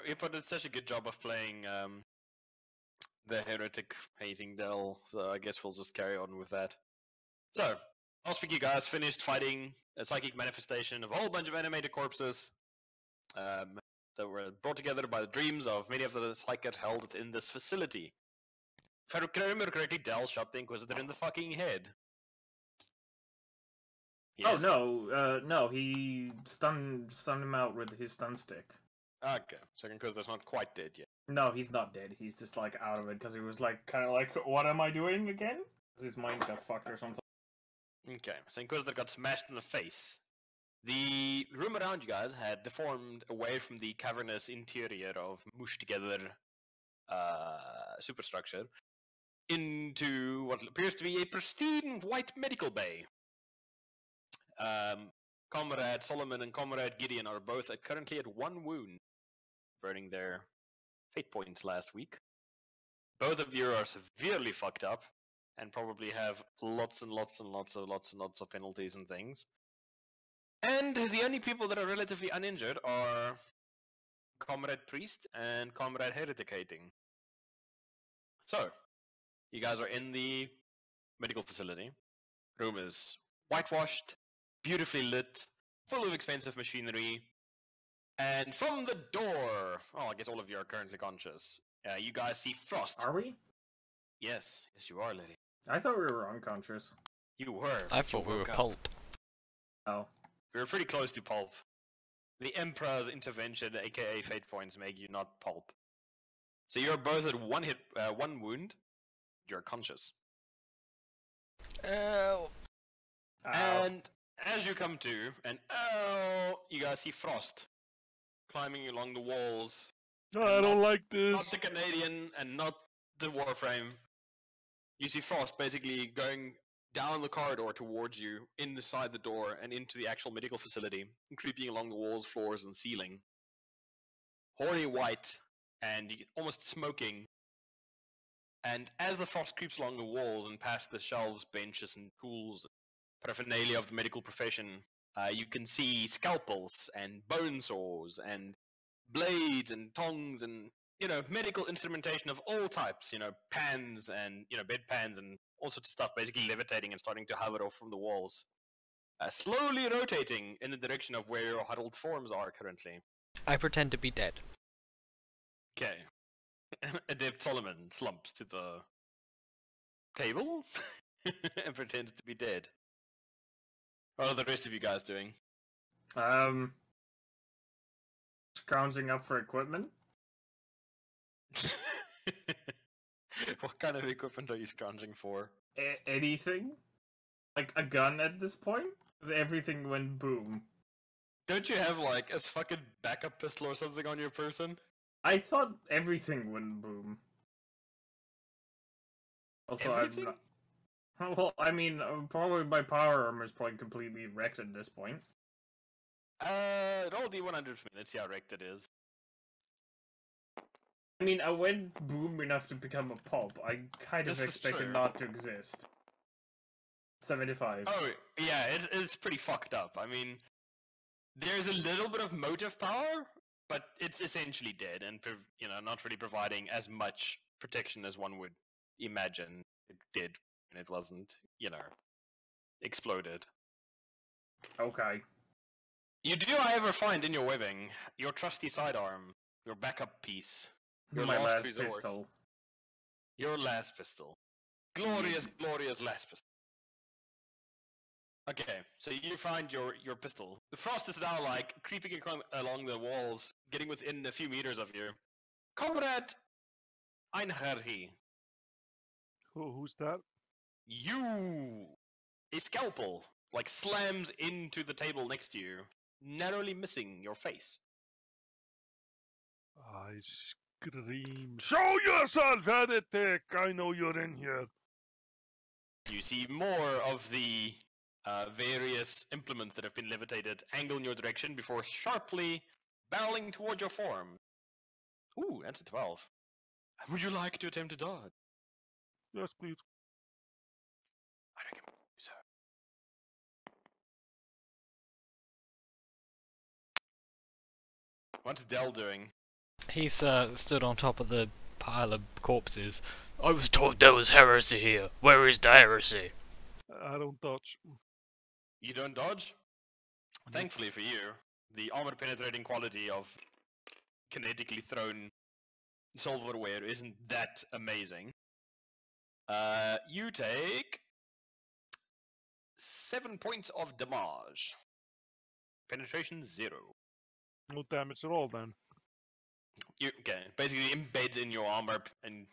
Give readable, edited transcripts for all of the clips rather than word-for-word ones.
you put such a good job of playing the heretic hating Dell, so I guess we'll just carry on with that. So, last week you guys finished fighting a psychic manifestation of a whole bunch of animated corpses that were brought together by the dreams of many of the psychics held in this facility. If I remember correctly, Dell shot the Inquisitor in the fucking head. Yes? Oh no, he stunned him out with his stun stick. Okay, so Inquisitor's not quite dead yet. No, he's not dead. He's just like out of it because he was like kind of like, what am I doing again? Because his mind got fucked or something. Okay, so Inquisitor got smashed in the face. The room around you guys had deformed away from the cavernous interior of mushed together superstructure into what appears to be a pristine white medical bay. Comrade Solomon and Comrade Gideon are both currently at 1 wound, burning their fate points last week. Both of you are severely fucked up and probably have lots and lots of penalties and things. And the only people that are relatively uninjured are Comrade Priest and Comrade Heretic Hating. So, you guys are in the medical facility. Room is whitewashed, beautifully lit, full of expensive machinery. And from the door, I guess all of you are currently conscious. You guys see Frost. Are we? Yes, you are, lady. I thought we were unconscious. You were. I thought we were pulp. Oh. We were pretty close to pulp. The Emperor's intervention, aka fate points, make you not pulp. So you're both at 1 wound. You're conscious. Oh. And as you come to, you guys see Frost climbing along the walls. I don't like this. Not the Canadian and not the Warframe. You see Frost basically going down the corridor towards you, inside the door, and into the actual medical facility, creeping along the walls, floors, and ceiling. Horny white and almost smoking. And as the Frost creeps along the walls and past the shelves, benches, and tools, paraphernalia of the medical profession, you can see scalpels and bone saws and blades and tongs and medical instrumentation of all types, pans and bedpans and all sorts of stuff, basically levitating and starting to hover off from the walls, slowly rotating in the direction of where your huddled forms are currently. I pretend to be dead. Okay. Adept Solomon slumps to the table and pretends to be dead. What are the rest of you guys doing? Scrounging up for equipment. What kind of equipment are you scrounging for? Anything? Like a gun at this point? 'Cause everything went boom. Don't you have like a fucking backup pistol or something on your person? I thought everything went boom. Also, Everything? I'm not... Well, I mean, probably my power armor is probably completely wrecked at this point. Roll D100 for me. Let's see how wrecked it is. I mean, I went boom enough to become a pulp. I kind of This is expected true. not to exist. 75. Oh, yeah, it's pretty fucked up. I mean, there's a little bit of motive power, but it's essentially dead and, not really providing as much protection as one would imagine it did when it wasn't, exploded. Okay. You do, however, find in your webbing your trusty sidearm, your backup piece, your My last last resort. pistol. Your last pistol. Glorious, glorious last pistol. Okay, so you find your pistol. The Frost is now, creeping along the walls, getting within a few meters of you. Comrade Einherhi, Who's that? you... A scalpel, slams into the table next to you, narrowly missing your face. I scream. Show yourself, heretic! I know you're in here. You see more of the various implements that have been levitated angle in your direction before sharply barreling toward your form. Ooh, that's a 12. Would you like to attempt to dodge? Yes, please. I recommend so. What's Dell doing? He's stood on top of the pile of corpses. I was told there was heresy here. Where is the heresy? I don't dodge. You don't dodge? Thankfully for you, the armor-penetrating quality of kinetically thrown silverware isn't that amazing. You take 7 points of damage. Penetration 0. No damage at all then. Okay, basically embeds in your armor and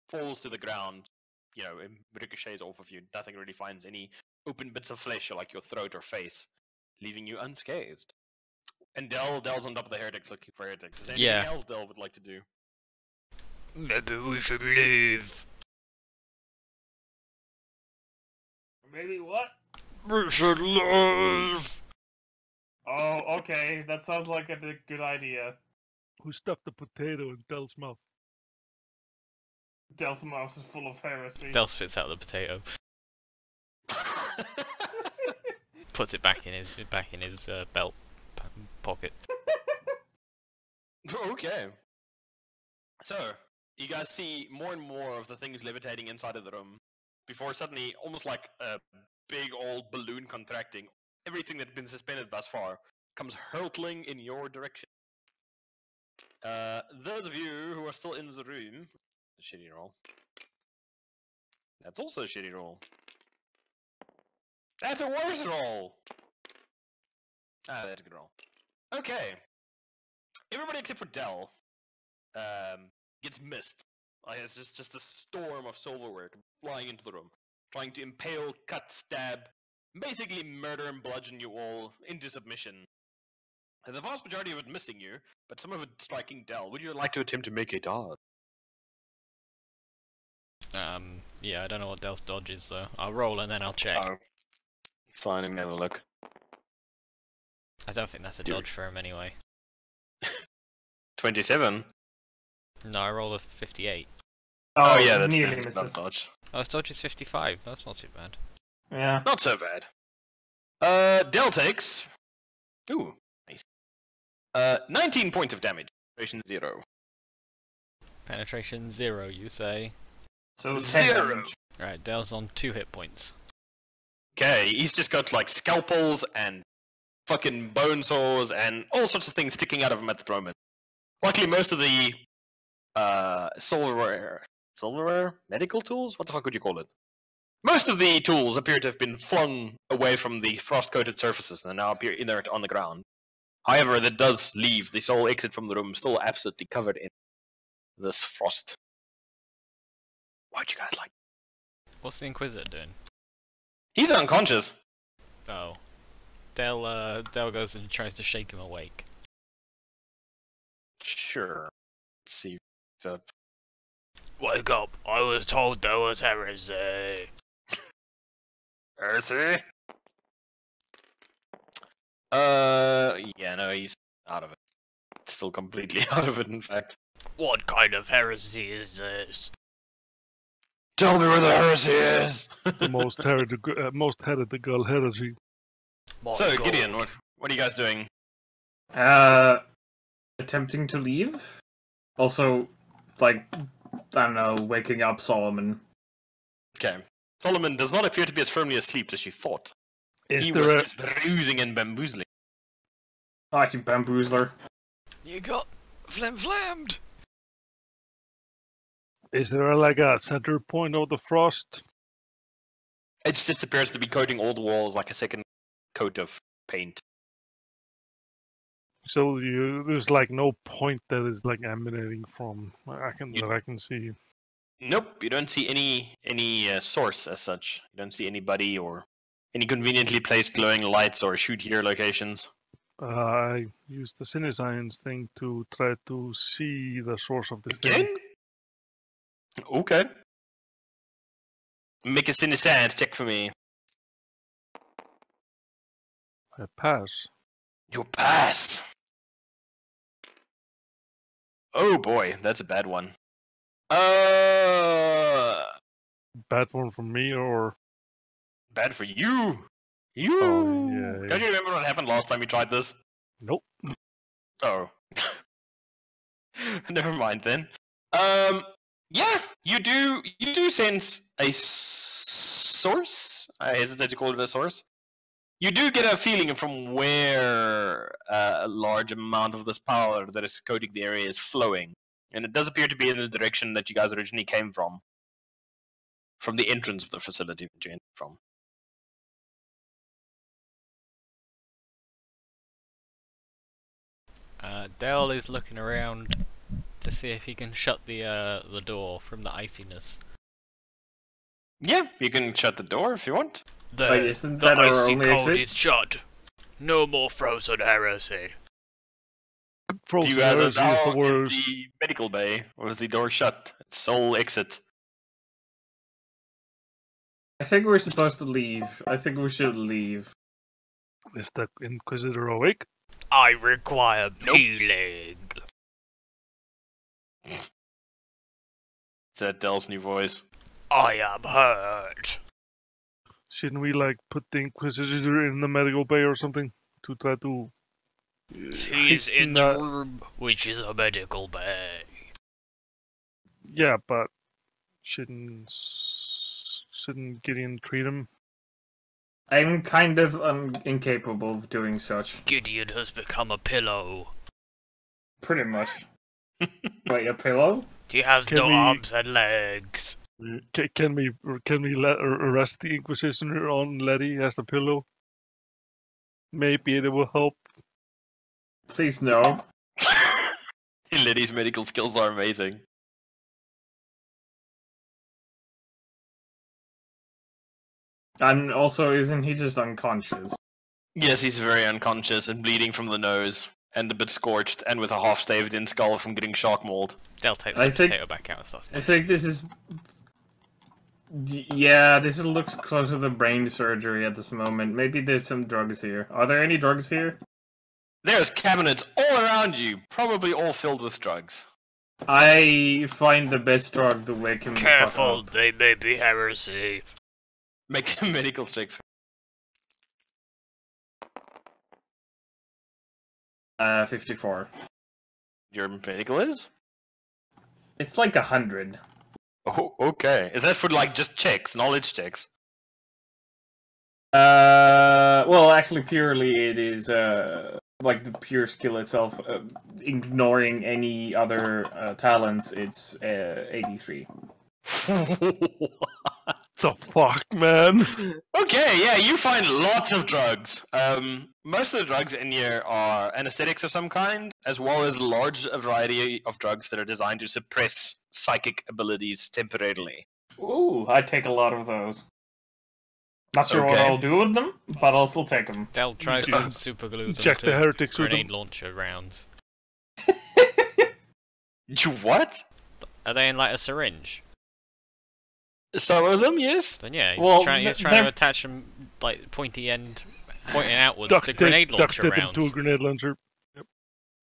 falls to the ground. You know, it ricochets off of you. Nothing really finds any open bits of flesh like your throat or face, leaving you unscathed. And Dell's on top of the heretics looking for heretics. Is there anything else Dell would like to do? Maybe we should leave. Maybe what? We should leave. Oh, okay. That sounds like a good idea. Who stuffed the potato in Dell's mouth? Delphimus is full of heresy. Del spits out the potato, puts it back in his belt pocket. Okay. So, you guys see more and more of the things levitating inside of the room, before suddenly, almost like a big old balloon contracting, everything that's been suspended thus far comes hurtling in your direction. Those of you who are still in the room, a shitty roll. That's also a shitty roll. That's a worse roll! Ah, that's a good roll. Okay. Everybody except for Dell gets missed. Like, it's just a storm of silverware flying into the room, trying to impale, cut, stab, basically murder and bludgeon you all into submission. And the vast majority of it missing you, but some of it striking Dell. Would you like to attempt to make a dodge? Yeah, I don't know what Del's dodge is though. I'll roll and then I'll check. Oh. It's fine, let me have a look. I don't think that's a dodge for him anyway. 27? No, I rolled a 58. Oh yeah, that's nearly not misses. dodge. Oh, his dodge is 55. That's not too bad. Yeah. Not so bad. Dell takes... Ooh, nice. 19 points of damage. Penetration 0. Penetration 0, you say? So 10 0. damage. Right, Del's on 2 hit points. Okay, he's just got like scalpels and fucking bone saws and all sorts of things sticking out of him at the moment. Luckily, most of the silverware, medical tools? What the fuck would you call it? Most of the tools appear to have been flung away from the frost-coated surfaces and now appear inert on the ground. However, that does leave the sole exit from the room still absolutely covered in this frost. Why'd you guys like? What's the Inquisitor doing? He's unconscious. Oh. Del goes and tries to shake him awake. Sure. Let's see. What's up? Wake up! I was told there was heresy. Heresy? Yeah, no, he's out of it. Still completely out of it, in fact. What kind of heresy is this? Tell me where the heresy is! The most heretical heresy. So, Gideon, what are you guys doing? Attempting to leave. Also, like, I don't know, waking up Solomon. Okay. Solomon does not appear to be as firmly asleep as you thought. Is He there was a just bruising and bamboozling. Ah, you bamboozler. You got flammed. is there like a center point of the frost? It just appears to be coating all the walls like a second coat of paint. So there's like no point that is like emanating from that I can see. Nope, you don't see any source as such. You don't see anybody or any conveniently placed glowing lights or shoot here locations. I used the Cinescience thing to try to see the source of this Again? thing. Okay. Make a Cinescience check for me. I pass. You pass. Oh boy, that's a bad one. Bad one from me or Bad for you. You. Oh, yeah. Don't you remember what happened last time you tried this? nope. Oh. Never mind then. Yeah, you do sense a source. I hesitate to call it a source. You do get a feeling from where a large amount of this power that is coating the area is flowing, and it does appear to be in the direction that you guys originally came from the entrance of the facility that you entered from. Dale is looking around to see if he can shut the door from the iciness. Yeah, you can shut the door if you want. Wait, isn't The that our icy only cold exit? is shut. No more frozen heresy. Do Frozen you guys are heresy is now the in worst. the medical bay, or is the door shut? It's sole exit. I think we're supposed to leave. I think we should leave. Is the Inquisitor awake? I require Nope. healing. Is that Dell's new voice? I am hurt. Shouldn't we like put the Inquisitor in the medical bay or something to try to? He's in the room, which is a medical bay. Yeah, but shouldn't Gideon treat him? I'm kind of incapable of doing such. Gideon has become a pillow. Pretty much. Wait, a pillow? He has Can no we- arms and legs. Can we arrest the Inquisitor on Letty as a pillow? Maybe it will help. Please no. Liddy's medical skills are amazing. And also, isn't he just unconscious? Yes, he's very unconscious and bleeding from the nose, and a bit scorched, and with a half-staved-in skull from getting shock mauled. They'll take I the think- potato back out of sauce. I think this is... Yeah, this looks closer to the brain surgery at this moment. Maybe there's some drugs here. Are there any drugs here? There's cabinets all around you, probably all filled with drugs. I find the best drug to wake him the fuck Careful, up. they may be heresy. Make a medical check. 54. Your medical is? It's like 100. Oh, okay. Is that for like just checks, knowledge checks? Well, actually, purely it is, like the pure skill itself, ignoring any other talents, it's 83. The fuck, man! Okay, yeah, you find lots of drugs. Most of the drugs in here are anesthetics of some kind, as well as a large variety of drugs that are designed to suppress psychic abilities temporarily. Ooh, I'd take a lot of those. Not sure what Okay. I'll do with them, but I'll still take them. They'll try to superglue them Inject to the heretics with grenade them. launcher rounds. You what? Are they in like a syringe? Some of them, yes. Then yeah, he's Well, trying to they're- attach them like pointing outwards Duct to tape, grenade duct launcher tape rounds. into a grenade launcher.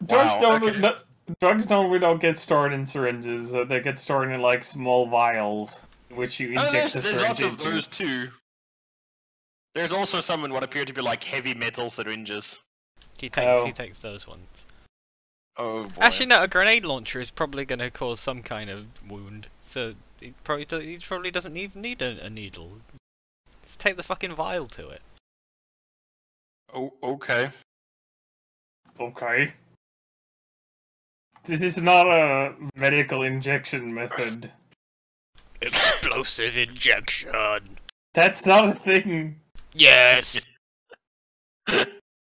Drugs Wow, don't. okay. No, drugs normally don't get stored in syringes. They get stored in like small vials, which you Oh, inject there's the lots syringe of into. those too. There's also some in what appear to be like heavy metal syringes. He Oh. takes those ones. Oh boy. Actually, no, a grenade launcher is probably going to cause some kind of wound, so he probably doesn't even need a needle. Just take the fucking vial to it. Oh, okay. Okay. This is not a medical injection method. Explosive injection. That's not a thing. Yes.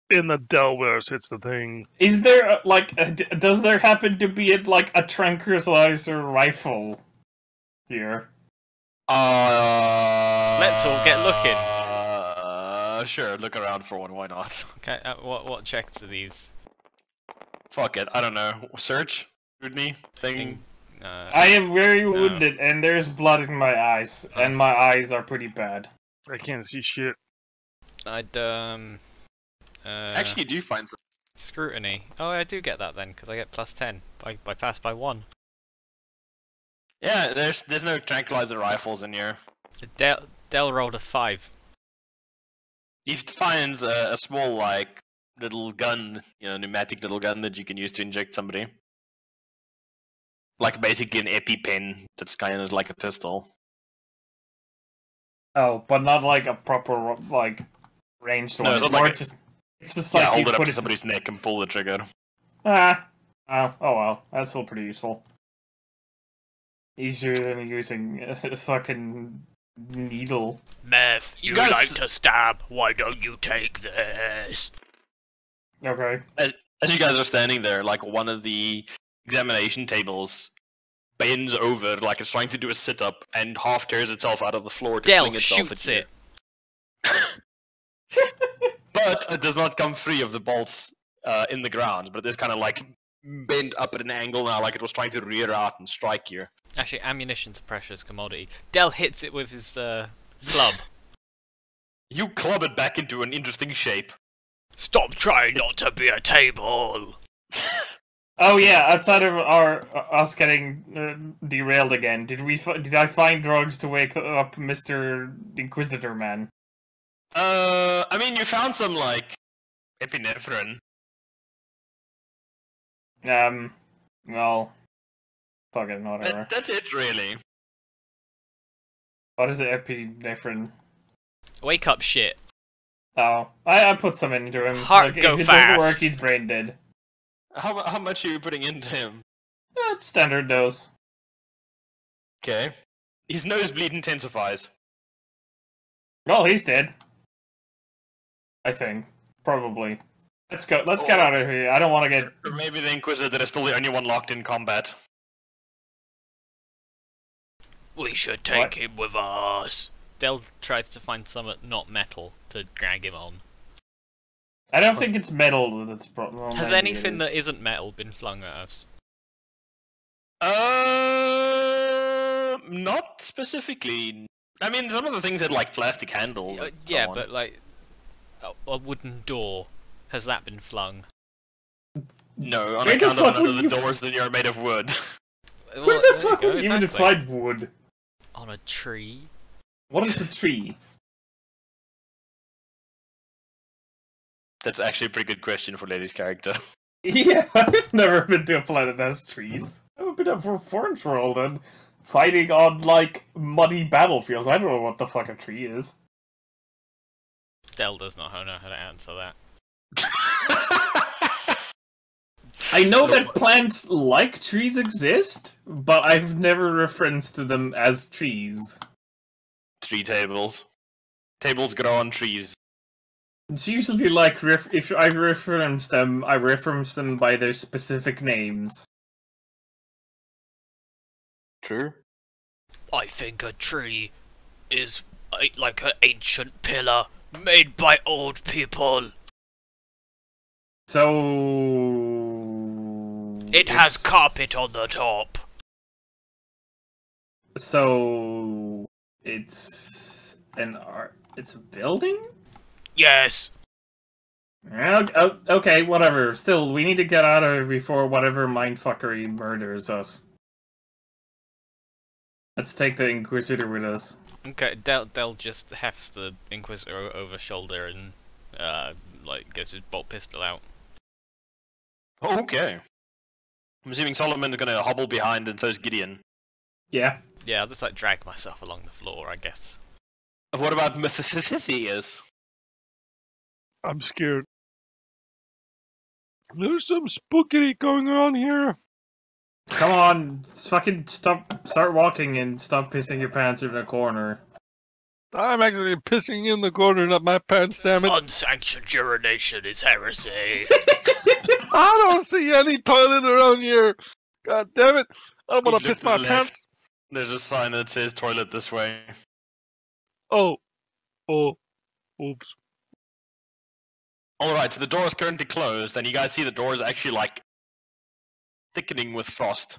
In the Delwares, it's the thing. Is there does there happen to be like a tranquilizer rifle here? Let's all get looking. Sure, look around for one. Why not? Okay. What checks are these? Fuck it. I don't know. Search. Scrutiny thing. I am very wounded, and there's blood in my eyes, and my eyes are pretty bad. I can't see shit. I'd Actually, you do find some. scrutiny. Oh, I do get that then because I get +10. I pass by 1. Yeah, there's no tranquilizer rifles in here. Del rolled a 5. He finds a small like little gun, pneumatic little gun that you can use to inject somebody. Like basically an EpiPen that's kind of like a pistol. Oh, but not like a proper like ranged No, one. it's not More like it's just Yeah, like you hold it up put to it. somebody's neck and pull the trigger. Ah. Oh well, that's still pretty useful. Easier than using a fucking needle. Meth, You guys- like to stab. Why don't you take this? Okay. As you guys are standing there, like one of the examination tables bends over like it's trying to do a sit-up and half tears itself out of the floor to Del fling itself shoots at you. it. But it does not come free of the bolts in the ground, but it is kind of like bent up at an angle now, like it was trying to rear out and strike you. Actually, ammunition's a precious commodity. Del hits it with his club. You club it back into an interesting shape. Stop trying not to be a table. Oh yeah, outside of us getting derailed again, did I find drugs to wake up Mr. Inquisitor Man? I mean, you found some like epinephrine. Well, fucking whatever. That's it, really. What is it, epinephrine? Wake up shit. Oh, I put some into him. Heart go if it fast. doesn't work, he's brain dead. How much are you putting into him? Standard dose. Okay. His nosebleed intensifies. Well, he's dead. I think. Probably. Let's go. Let's get out of here. I don't want to get... Or maybe the Inquisitor is still the only one locked in combat. We should take him with us. Del tries to find some not metal to drag him on. I don't think it's metal that's problem. Has anything that isn't metal been flung at us? Not specifically. I mean, some of the things had like plastic handles. And so Yeah, on. but like a wooden door. Has that been flung? No, on Where the account of fuck none would of the you doors that are made of wood. Well, Where the there you fuck go, would you even exactly. find wood? On a tree. What is a tree? That's actually a pretty good question for Lady's character. Yeah, I've never been to a planet that has trees. I've been up for Forge World and fighting on, like, muddy battlefields. I don't know what the fuck a tree is. Del does not know how to answer that. I know that plants like trees exist, but I've never referenced to them as trees. Tree tables. Tables grow on trees. It's usually like, if I reference them, I reference them by their specific names. True. I think a tree is like an ancient pillar made by old people. So... It has carpet on the top. So... It's a building? Yes. Okay, whatever. Still, we need to get out of here before whatever mindfuckery murders us. Let's take the Inquisitor with us. Okay, Del just hefts the Inquisitor over shoulder and like gets his bolt pistol out. Okay. I'm assuming Solomon's gonna hobble behind and so is Gideon. Yeah. Yeah, I'll just like drag myself along the floor, I guess. What about Mephistiphilus? I'm scared. There's some spooky going on here. Come on, fucking start walking and stop pissing your pants in a corner. I'm actually pissing in the corner, not my pants, damn it. Unsanctioned urination is heresy. I don't see any toilet around here. God damn it. I don't want to Look piss to my the pants. left. There's a sign that says toilet this way. Oh. Oops. Alright, so the door is currently closed, and you guys see the door is actually, like, thickening with frost.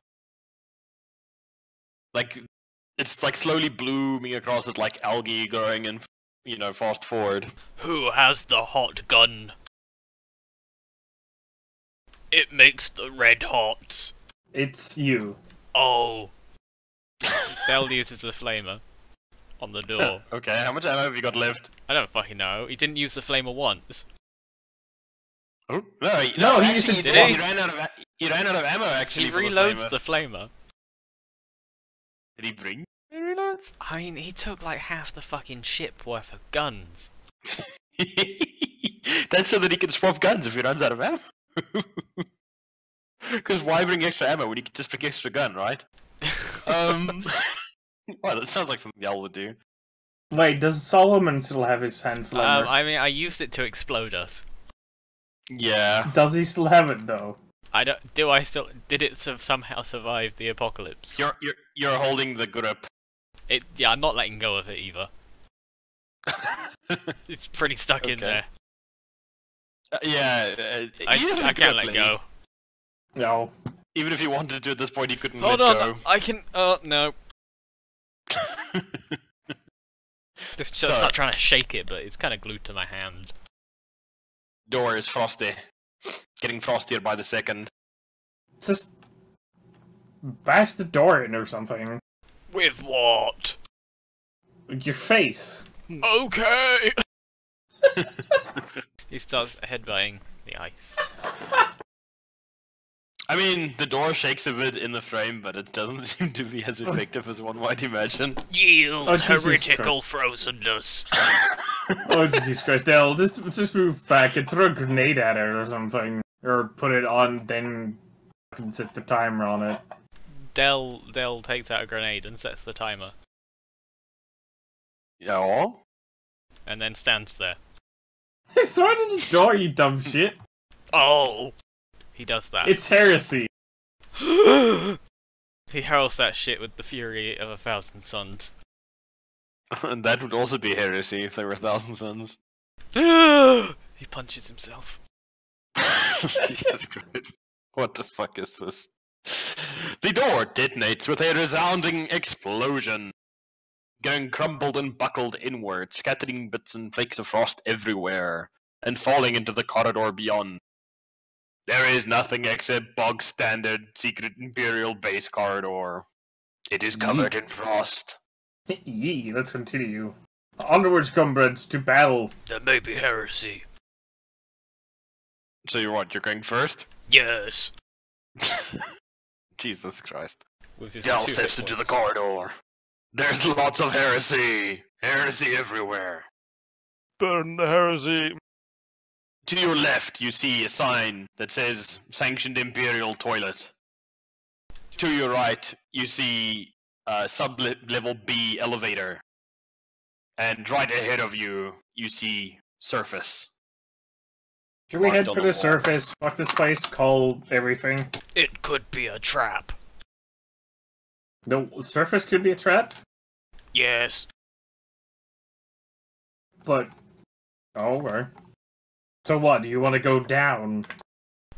Like, it's, like, slowly blooming across it, like algae growing and, you know, fast forward. Who has the hot gun? It makes the red hot. It's you. Oh. Del uses the flamer on the door. Okay, how much ammo have you got left? I don't fucking know. He didn't use the flamer once. Oh, No, he actually, used it he once. ran out of ammo, actually, He for the reloads flamer. the flamer. Did he bring reloads? I mean, he took like half the fucking ship worth of guns. That's so that he can swap guns if he runs out of ammo. Because why bring extra ammo when you can just bring extra gun, right? Well, that sounds like something Yell would do. Wait, does Solomon still have his hand flamer? I mean, I used it to explode us. Yeah. Does he still have it though? I don't. Do I still? Did it somehow survive the apocalypse? You're holding the grip. Yeah, I'm not letting go of it either. It's pretty stuck in there. Yeah. I can't let go. No. Even if you wanted to at this point, you couldn't Hold let on, go. I can. Oh no. Just start trying to shake it, but it's kind of glued to my hand. Door is frosty. Getting frostier by the second. Just bash the door in or something. With what? Your face. Okay. He starts headbutting the ice. I mean, the door shakes a bit in the frame, but it doesn't seem to be as effective as one might imagine. Yield Jesus heretical frozenness. Oh, Jesus Christ, Dell, just move back and throw a grenade at it or something. Or put it on, then set the timer on it. Dell takes out a grenade and sets the timer. Yeah. And then stands there. Throw it in the door, you dumb shit. Oh! He does that. It's heresy. He hurls that shit with the fury of 1,000 suns. And that would also be heresy if there were 1,000 suns. He punches himself. Jesus Christ. What the fuck is this? The door detonates with a resounding explosion. Going crumbled and buckled inward, scattering bits and flakes of frost everywhere, and falling into the corridor beyond. There is nothing except bog standard secret Imperial base corridor. It is covered in frost. Yee, let's continue. Onwards, comrades, to battle. There may be heresy. So you're going first? Yes. Jesus Christ. With his Dell 2 steps hit into the points. corridor. There's lots of heresy. Heresy everywhere. Burn the heresy. To your left, you see a sign that says Sanctioned Imperial Toilet. To your right, you see a sub-level B elevator. And right ahead of you, you see surface. Should we head Marked on for the the wall. surface? Fuck this place, call everything. It could be a trap. The surface could be a trap, Yes. but... Oh, okay. So what, do you want to go down?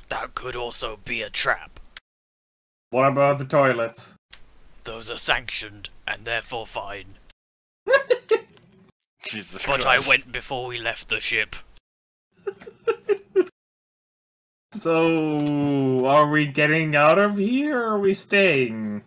That could also be a trap. What about the toilets? Those are sanctioned, and therefore fine. Jesus But Christ. I went before we left the ship. So, are we getting out of here, or are we staying?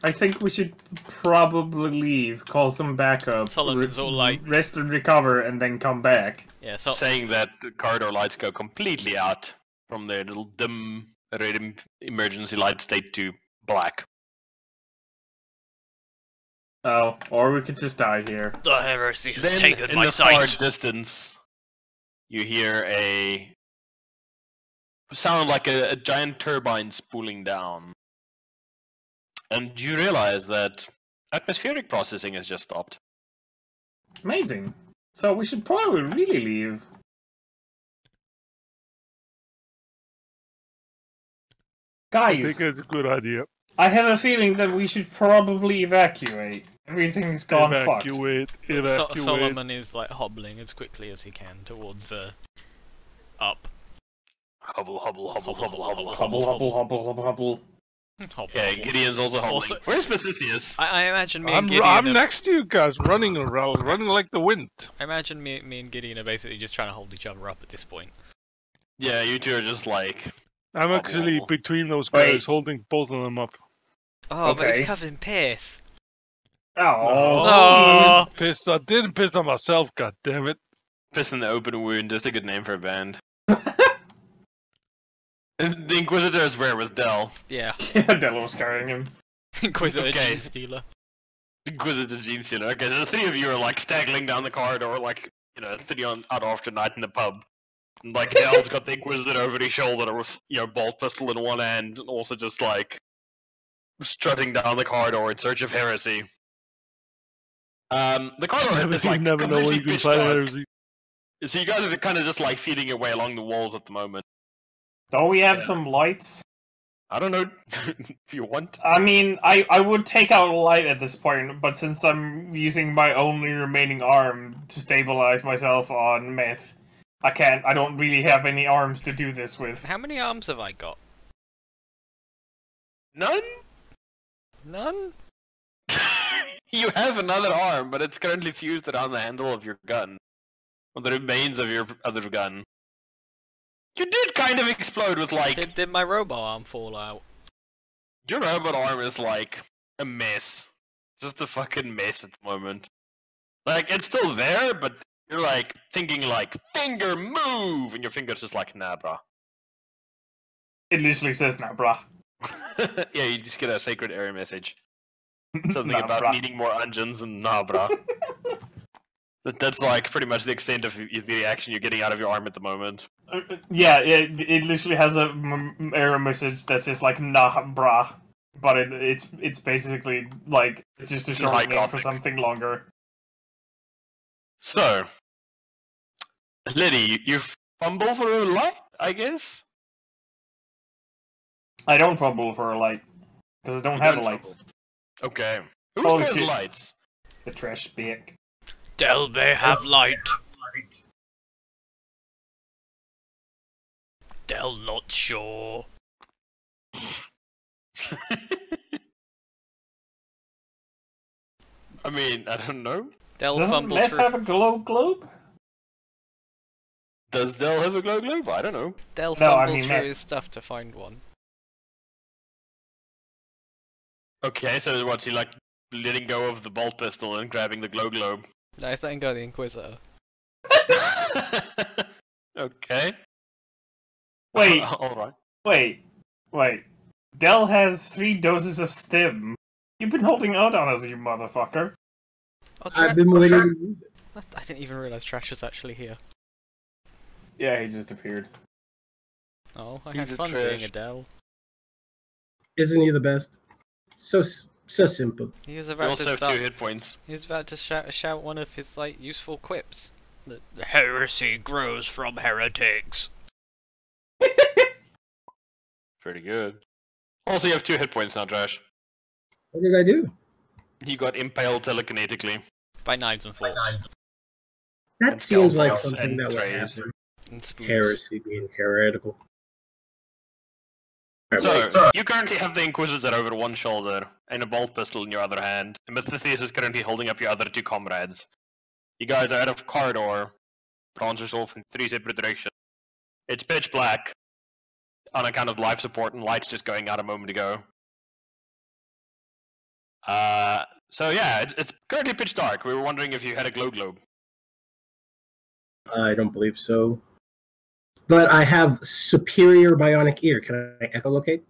I think we should probably leave, call some backup, Solomon's all like- rest and recover, and then come back. Yeah, so Saying that the corridor lights go completely out from their little dim red emergency light state to black. Oh, or we could just die here. the heresy has Then, taken in my the far sight. distance, you hear a sound like a giant turbine spooling down. And you realize that atmospheric processing has just stopped. Amazing. So we should probably really leave. I Guys, think it's a good idea. I have a feeling that we should probably evacuate. Everything's gone fucked. Evacuate. Evacuate. Solomon is like hobbling as quickly as he can towards up. Hubble, hubble, hubble, hubble, hubble, Hubble, hubble, hubble, hubble, hubble. Hobble, Okay, hobble. Gideon's also hobbling. Also- Where's Pacifius? I imagine me and I'm Gideon. next to you guys, running around, running like the wind. I imagine me and Gideon are basically just trying to hold each other up at this point. Yeah, you two are just like... I'm Wobble, actually wobble. between those guys, Wait. holding both of them up. Oh, but Okay. it's covered in piss. Oh, Oh. Pissed. I didn't piss on myself. God damn it. Piss in the Open Wound, that's a good name for a band. And the Inquisitors were with Dell. Yeah. yeah, Della was carrying him. Inquisitor Okay. Gene Stealer. Inquisitor Gene Stealer. Okay, so the three of you are like staggering down the corridor, like, you know, sitting out after a night in the pub. And, like, Dell's got the Inquisitor over his shoulder with, you know, bolt pistol in one hand, and also just like strutting down the corridor in search of Heresy. The corridor is like you never know where completely you can pitch find dark. Heresy. So you guys are kind of just like feeding your way along the walls at the moment. Don't we have Yeah. some lights? I don't know if you want. I mean, I would take out a light at this point, but since I'm using my only remaining arm to stabilize myself on meth, I don't really have any arms to do this with. How many arms have I got? None? None? You have another arm, but it's currently fused around the handle of your gun. Or the remains of your other gun. You did kind of explode with like... Did my robot arm fall out? Your robot arm is like a mess. Just a fucking mess at the moment. Like, it's still there, but you're like thinking like, finger move! And your finger's just like, nah, brah. It literally says, nah, brah. Yeah, you just get a sacred error message. Something Nah, about brah. needing more engines and nah, brah. That's like pretty much the extent of the reaction you're getting out of your arm at the moment. Yeah, it literally has a error message that says like, nah, brah. But it's basically like, it's just a It's short like name for optic. something longer. So, Liddy, you fumble for a light, I guess? I don't fumble for a light, because I don't You have don't lights. fumble. Okay. Who Holy has shit. lights? The trash bag. Dell may have light. Dell not sure. I mean, I don't know. Dell Doesn't fumbles meth through. have a glow globe? Does Dell have a glow globe? I don't know. Dell No, I fumbles mean through meth. his stuff to find one. Okay, so what's he like letting go of the bolt pistol and grabbing the glow globe? No, he's letting go of the Inquisitor. Okay. Wait, Alright. wait. Dell has 3 doses of stim. You've been holding out on us, you motherfucker. Oh, I've been waiting. I didn't even realize Trash was actually here. Yeah, he just appeared. Oh, I He's had a fun trash. being a Dell. Isn't he the best? So simple. He was We about also to have start. 2 hit points. He was about to shout one of his like useful quips. The heresy grows from heretics. Pretty good. Also, you have 2 hit points now, Trash. What did I do? You got impaled telekinetically. By knives and forks That And seems like skeletons something and that would trays. happen. and spoons. Heresy being heretical. So, you currently have the Inquisitor over one shoulder and a bolt pistol in your other hand, and Mithridates is currently holding up your other 2 comrades. You guys are out of corridor, branches off in 3 separate directions. It's pitch black, on account of life support and lights just going out a moment ago. So yeah, it's currently pitch dark. We were wondering if you had a glow globe. I don't believe so. But I have superior bionic ear. Can I echolocate?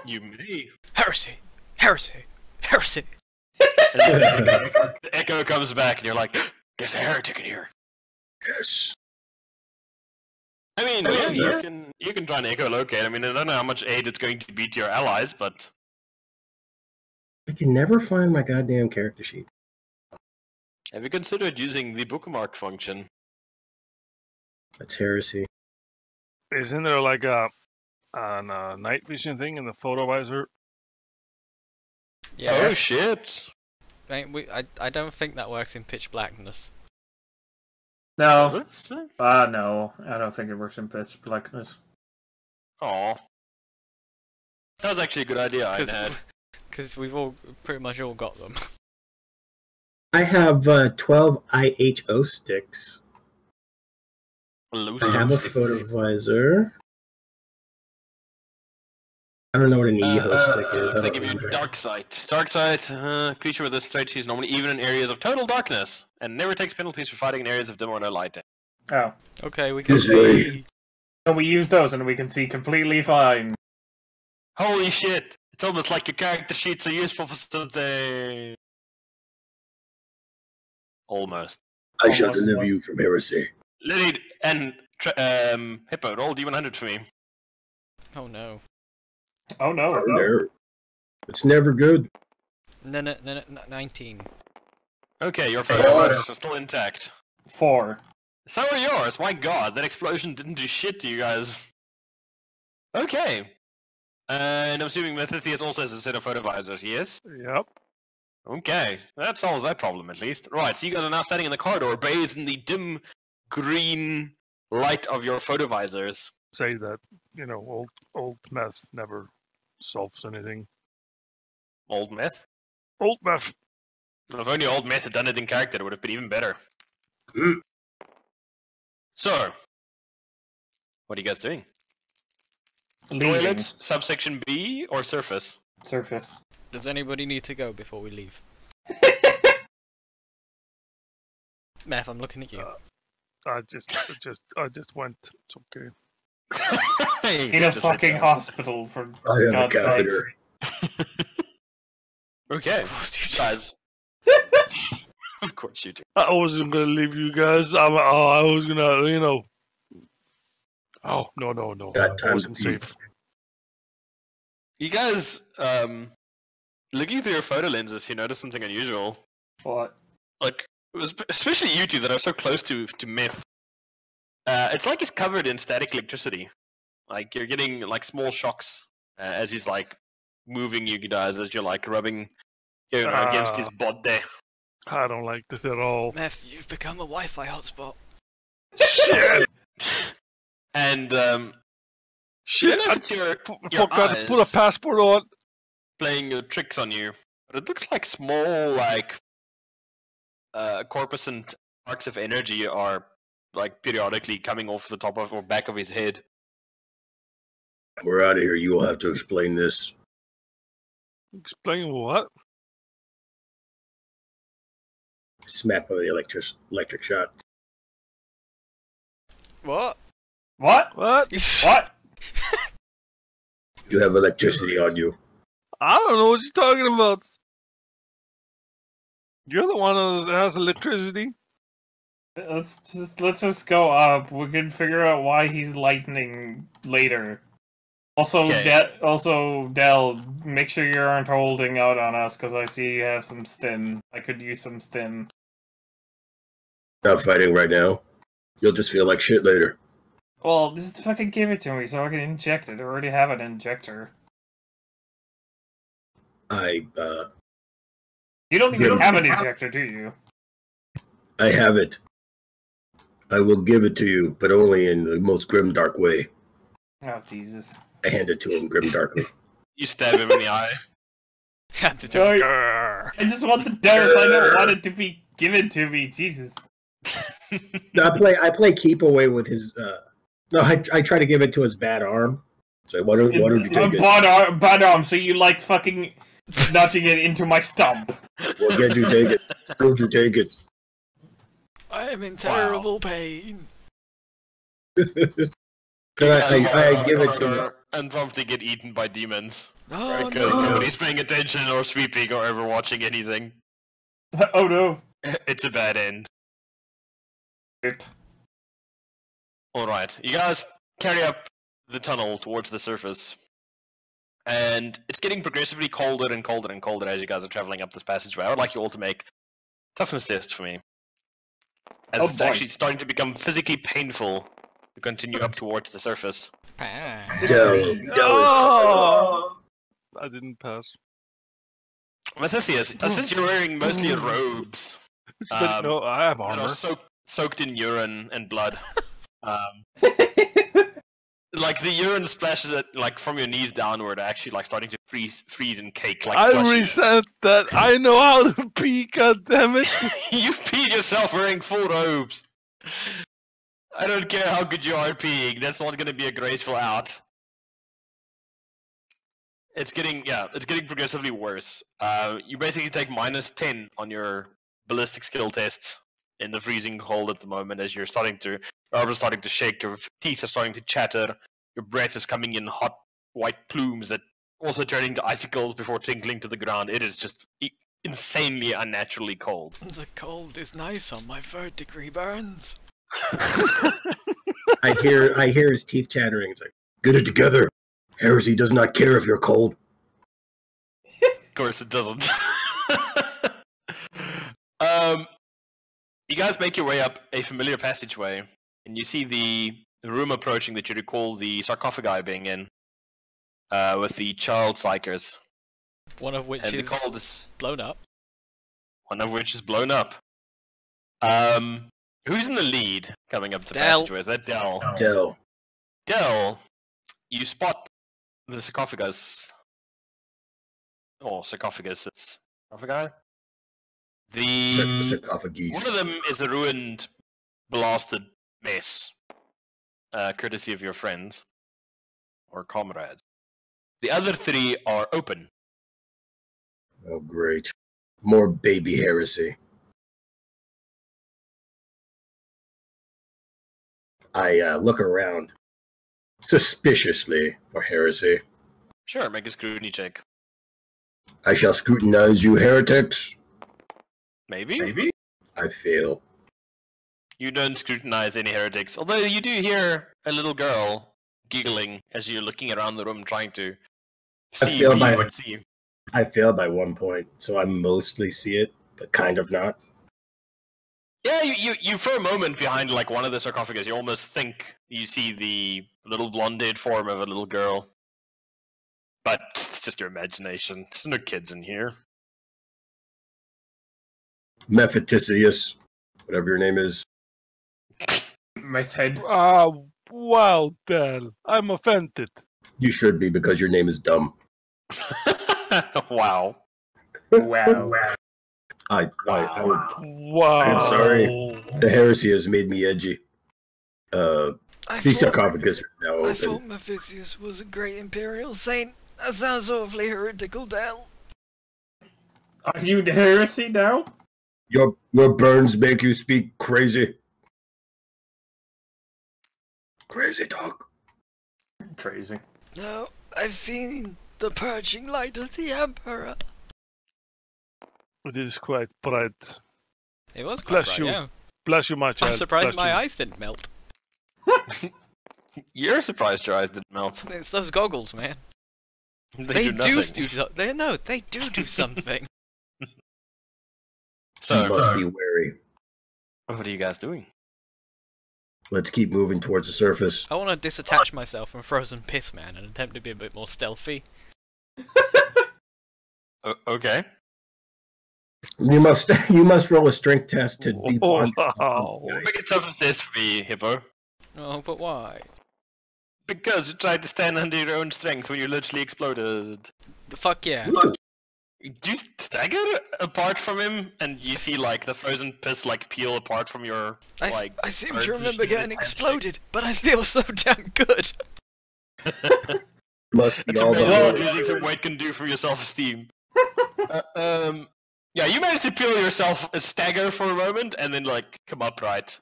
You may. Heresy! Heresy! Heresy! The echo comes back and you're like, there's a heretic in here. Yes. I mean, yeah, you can try and echolocate. I mean, I don't know how much aid it's going to be to your allies, but I can never find my goddamn character sheet. have you considered using the bookmark function? That's heresy. Isn't there like a night vision thing in the photo visor? Yeah. Oh shit! I don't think that works in pitch blackness. No. Does it say? No. I don't think it works in pitch blackness. Aw. That was actually a good idea I had. Because we've all pretty much all got them. I have 12 IHO sticks. I have a photo visor. I don't know what an EHO stick is. I They don't give you remember. dark sight. Dark sight, creature with this trait sees normally even in areas of total darkness, and never takes penalties for fighting in areas of dim or no light. Oh. Okay, we can This see. So we use those and we can see completely fine. Holy shit! It's almost like your character sheets are useful for something. Almost. I shall Almost, deliver yeah. you from Heresy. Lily and Hippo, roll D100 for me. Oh no. Oh no. Oh, no. It's never good. No, 19. Okay, your photovisors are still intact. 4. So are yours. My god, that explosion didn't do shit to you guys. Okay. And I'm assuming Methythius also has a set of photovisors, yes? Yep. Okay, that solves that problem at least. Right, so you guys are now standing in the corridor, bathed in the dim green light of your photovisors. Say that, old meth never solves anything. Old meth? Old meth. If only old meth had done it in character, it would have been even better. Mm. So, what are you guys doing? Leaving. Toilets, subsection B, or surface? Surface. Does anybody need to go before we leave? Meth, I'm looking at you. I just went. It's okay. In a fucking hospital, for I have a God's sake. catheter. Okay, Of course you do. guys. Of course you do. I wasn't gonna leave you guys. I was gonna, Oh no! Got I time wasn't to pee. safe. You guys, looking through your photo lenses, you notice something unusual. What? Like, especially you two that are so close to meth. It's like he's covered in static electricity. Like, you're getting, like, small shocks as he's, like, moving you guys as you're, like, rubbing against his body. I don't like this at all. Meth, you've become a Wi-Fi hotspot. Shit! And, Shit! you know, I it's your forgot to put a eyes passport on. playing tricks on you. But it looks like small, like, corpuscent arcs of energy are, like, periodically coming off the top of or back of his head. We're out of here. You will have to explain this. Explain what? Smack with the electric shot. What? What? What? What? You have electricity on you. I don't know what you're talking about. You're the one that has electricity. Let's just go up. We can figure out why he's lightning later. Also, Okay. Del, make sure you aren't holding out on us, because I see you have some stim. I could use some stim. Not fighting right now. You'll just feel like shit later. Well, just fucking give it to me so I can inject it. I already have an injector. I You don't have an injector, do you? have it. I will give it to you, but only in the most grimdark way. Oh, Jesus. I hand it to him grimdarkly. You stab him in the eye. Had to do Sorry. grrr. I just want the dose. I don't want it to be given to me. Jesus. No, I play keep away with his. No, I try to give it to his bad arm. So why don't you take it? Bad arm, so you like fucking nudging it into my stump. Well, can't you take it? Don't you take it? I am in terrible pain. Then I give it to him. And probably get eaten by demons. Oh Because no! nobody's paying attention or sweeping or ever watching anything. Oh no. It's a bad end. Rip. Alright, you guys carry up the tunnel towards the surface. And it's getting progressively colder and colder and colder as you guys are traveling up this passageway. I would like you all to make toughness tests for me. As Oh it's boy. actually starting to become physically painful to continue up towards the surface. Ah. Oh! I didn't pass. Mathesius, since you're wearing mostly robes No, I have that armor. are soaked in urine and blood, like the urine splashes like from your knees downward, actually like starting to freeze and cake like I slushy. resent that. I know how to pee. God damn it! You peed yourself wearing full robes. I don't care how good you are at peeing. That's not going to be a graceful out. It's getting progressively worse. You basically take -10 on your ballistic skill tests in the freezing cold at the moment, as your arms are starting to shake, your teeth are starting to chatter, your breath is coming in hot white plumes that also turning to icicles before tinkling to the ground. It is just insanely unnaturally cold. The cold is nice on my 3rd-degree burns. I hear his teeth chattering. It's like, get it together. Heresy does not care if you're cold. Of course it doesn't. You guys make your way up a familiar passageway, and you see the room approaching that you recall the sarcophagi being in, with the child psychers. One of which And the is cold is blown up. one of which is blown up. Who's in the lead coming up the Del. passageway? Is that Del? Del. Del, you spot the sarcophagus. Or sarcophagus, it's sarcophagi? The Sarcophagus. one of them is a ruined, blasted mess, courtesy of your friends or comrades. The other 3 are open. Oh, great. More baby heresy. I look around suspiciously for heresy. Sure, make a scrutiny check. I shall scrutinize you, heretics. Maybe? I fail. You don't scrutinize any heretics, although you do hear a little girl giggling as you're looking around the room trying to see failed if by- you would see you. I failed by 1 point, so I mostly see it, but kind of not. Yeah, you for a moment behind like one of the sarcophagus, you almost think you see the little blonde-haired form of a little girl. But it's just your imagination. There's no kids in here. Mephiticius, whatever your name is. Meth head. Ah, wow, Del. I'm offended. You should be because your name is dumb. Wow. Wow. I would, Wow. I'm sorry. The heresy has made me edgy. I These thought, sarcophagus are now I open. thought Mephisius was a great imperial saint. That sounds awfully heretical, Del. Are you the heresy now? Your burns make you speak crazy. Crazy talk. Crazy. No, I've seen the purging light of the Emperor. It is quite bright. It was quite Bless bright, you. yeah. Bless you, my child. I'm surprised Bless my you. eyes didn't melt. You're surprised your eyes didn't melt. It's those goggles, man. They do nothing. They do something. You So, must be wary. what are you guys doing? Let's keep moving towards the surface. I want to disattach myself from frozen piss, man, and attempt to be a bit more stealthy. Okay. You must roll a strength test to be bond. Wow. Make a toughness test for me, Hippo. Oh, but why? Because you tried to stand under your own strength when you literally exploded. Fuck yeah. You stagger apart from him, and you see like the frozen piss like peel apart from your like. I seem bird to remember machine getting attachment. exploded, but I feel so damn good. Must be It's all amazing the what losing some weight can do for your self-esteem. Yeah, you managed to peel yourself a stagger for a moment, and then like come upright.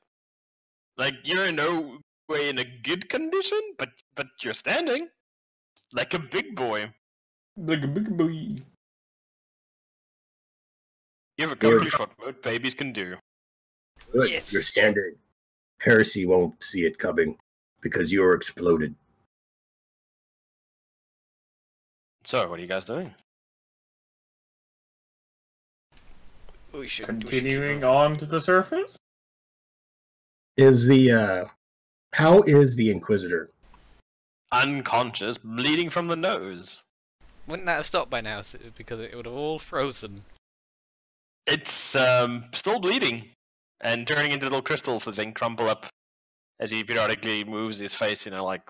Like you're in no way in a good condition, but you're standing like a big boy. Like a big boy. You've accomplished what most babies can do. good. Yes. You're standing. Heresy won't see it coming because you're exploded. So, what are you guys doing? We should Continuing on to the surface? Is the how is the Inquisitor? Unconscious, bleeding from the nose. Wouldn't that have stopped by now? Because it would have all frozen. It's still bleeding and turning into little crystals that then crumple up as he periodically moves his face. You know, like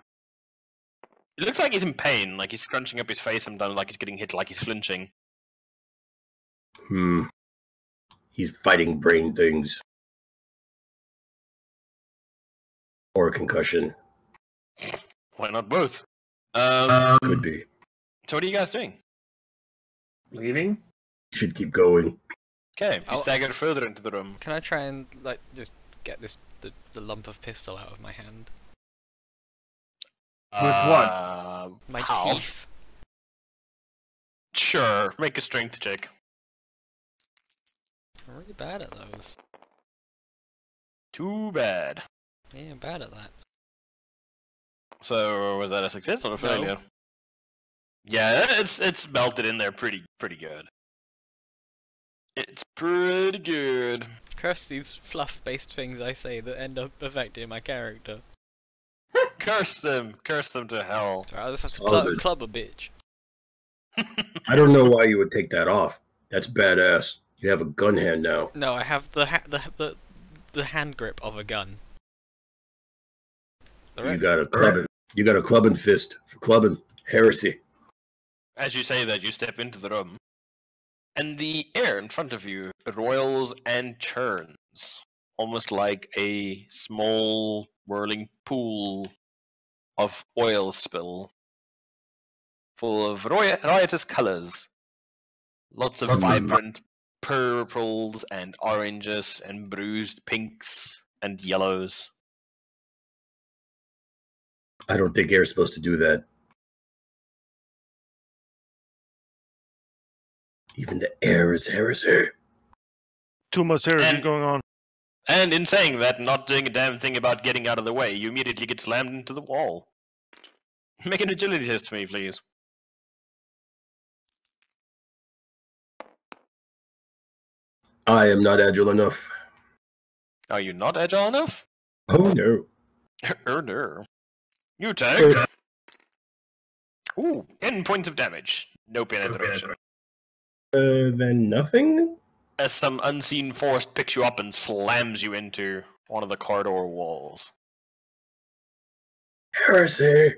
it looks like he's in pain, like he's scrunching up his face sometimes, like he's getting hit, like he's flinching. He's fighting brain things. Or a concussion. Why not both? Could be. So what are you guys doing? Leaving? Should keep going. Okay, you Oh. stagger further into the room. Can I try and like just get the lump of pistol out of my hand? With what? My how? teeth. Sure, make a strength check. I'm really bad at those. Too bad. Yeah, I'm bad at that. So was that a success or a failure? No. Yeah, it's melted in there pretty good. It's pretty good. Curse these fluff-based things I say that end up affecting my character. Curse them to hell. Sorry, I'll just have to Solid. club a bitch. I don't know why you would take that off. That's badass. You have a gun hand now. No, I have the hand grip of a gun. You got a clubbing. You got a clubbing fist for clubbing. Heresy. As you say that, you step into the room, and the air in front of you roils and churns, almost like a small whirling pool of oil spill, full of riotous colors. Lots of vibrant purples and oranges and bruised pinks and yellows. I don't think air's supposed to do that. Even the air is heresy. Too much heresy And- going on. And in saying that, not doing a damn thing about getting out of the way, you immediately get slammed into the wall. Make an agility test for me, please. I am not agile enough. Are you not agile enough? Oh no. No. You take. Ooh, 10 points of damage. No penetration. Then nothing? As some unseen force picks you up and slams you into one of the corridor walls. Heresy.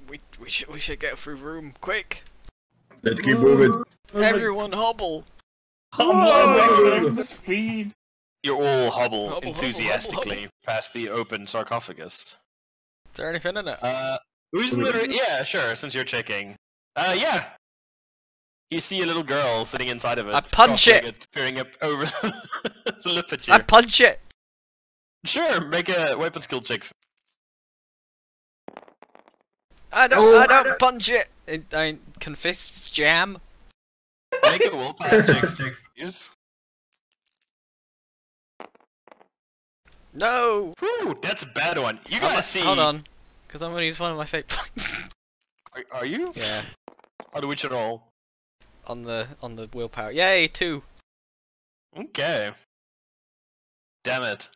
We should get through room quick. Let's keep moving. Everyone hobble. Hobble the speed. You all hobble Hobble, enthusiastically hobble. past the open sarcophagus. Is there anything in it? Who's in the... Yeah, sure, since you're checking. Yeah. You see a little girl sitting inside of it. I punch it! cross-legged, peering up over the lip at you. I punch it! Sure, make a weapon skill check. I don't punch it! Can fists jam? Make a willpower check, please. No! Whew, that's a bad one. You gotta see... Hold on. Because I'm gonna use one of my fate points. Are you? Yeah. On which roll? On the willpower. Yay, 2. Okay. Damn it.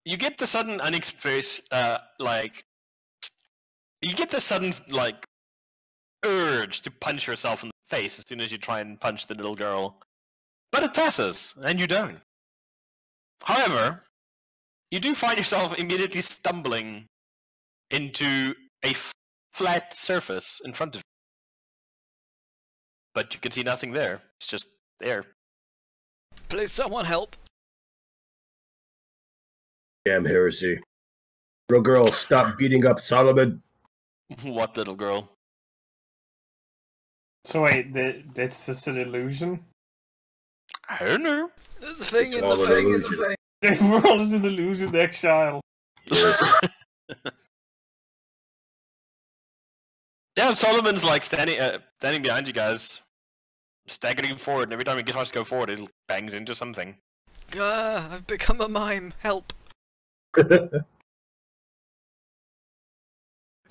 You get the sudden you get the sudden, urge to punch yourself in the face as soon as you try and punch the little girl. But it passes, and you don't. However, you do find yourself immediately stumbling into a flat surface in front of you. But you can see nothing there. It's just there. Please, someone help. Damn heresy. Little girl, stop beating up Solomon. What little girl? So wait, it's just an illusion? I don't know. There's a thing It's in all the an thing. illusion. The world is an illusion, exile. Yes. Yeah, Solomon's standing behind you guys, staggering forward, and every time he tries to go forward, it bangs into something. I've become a mime. Help.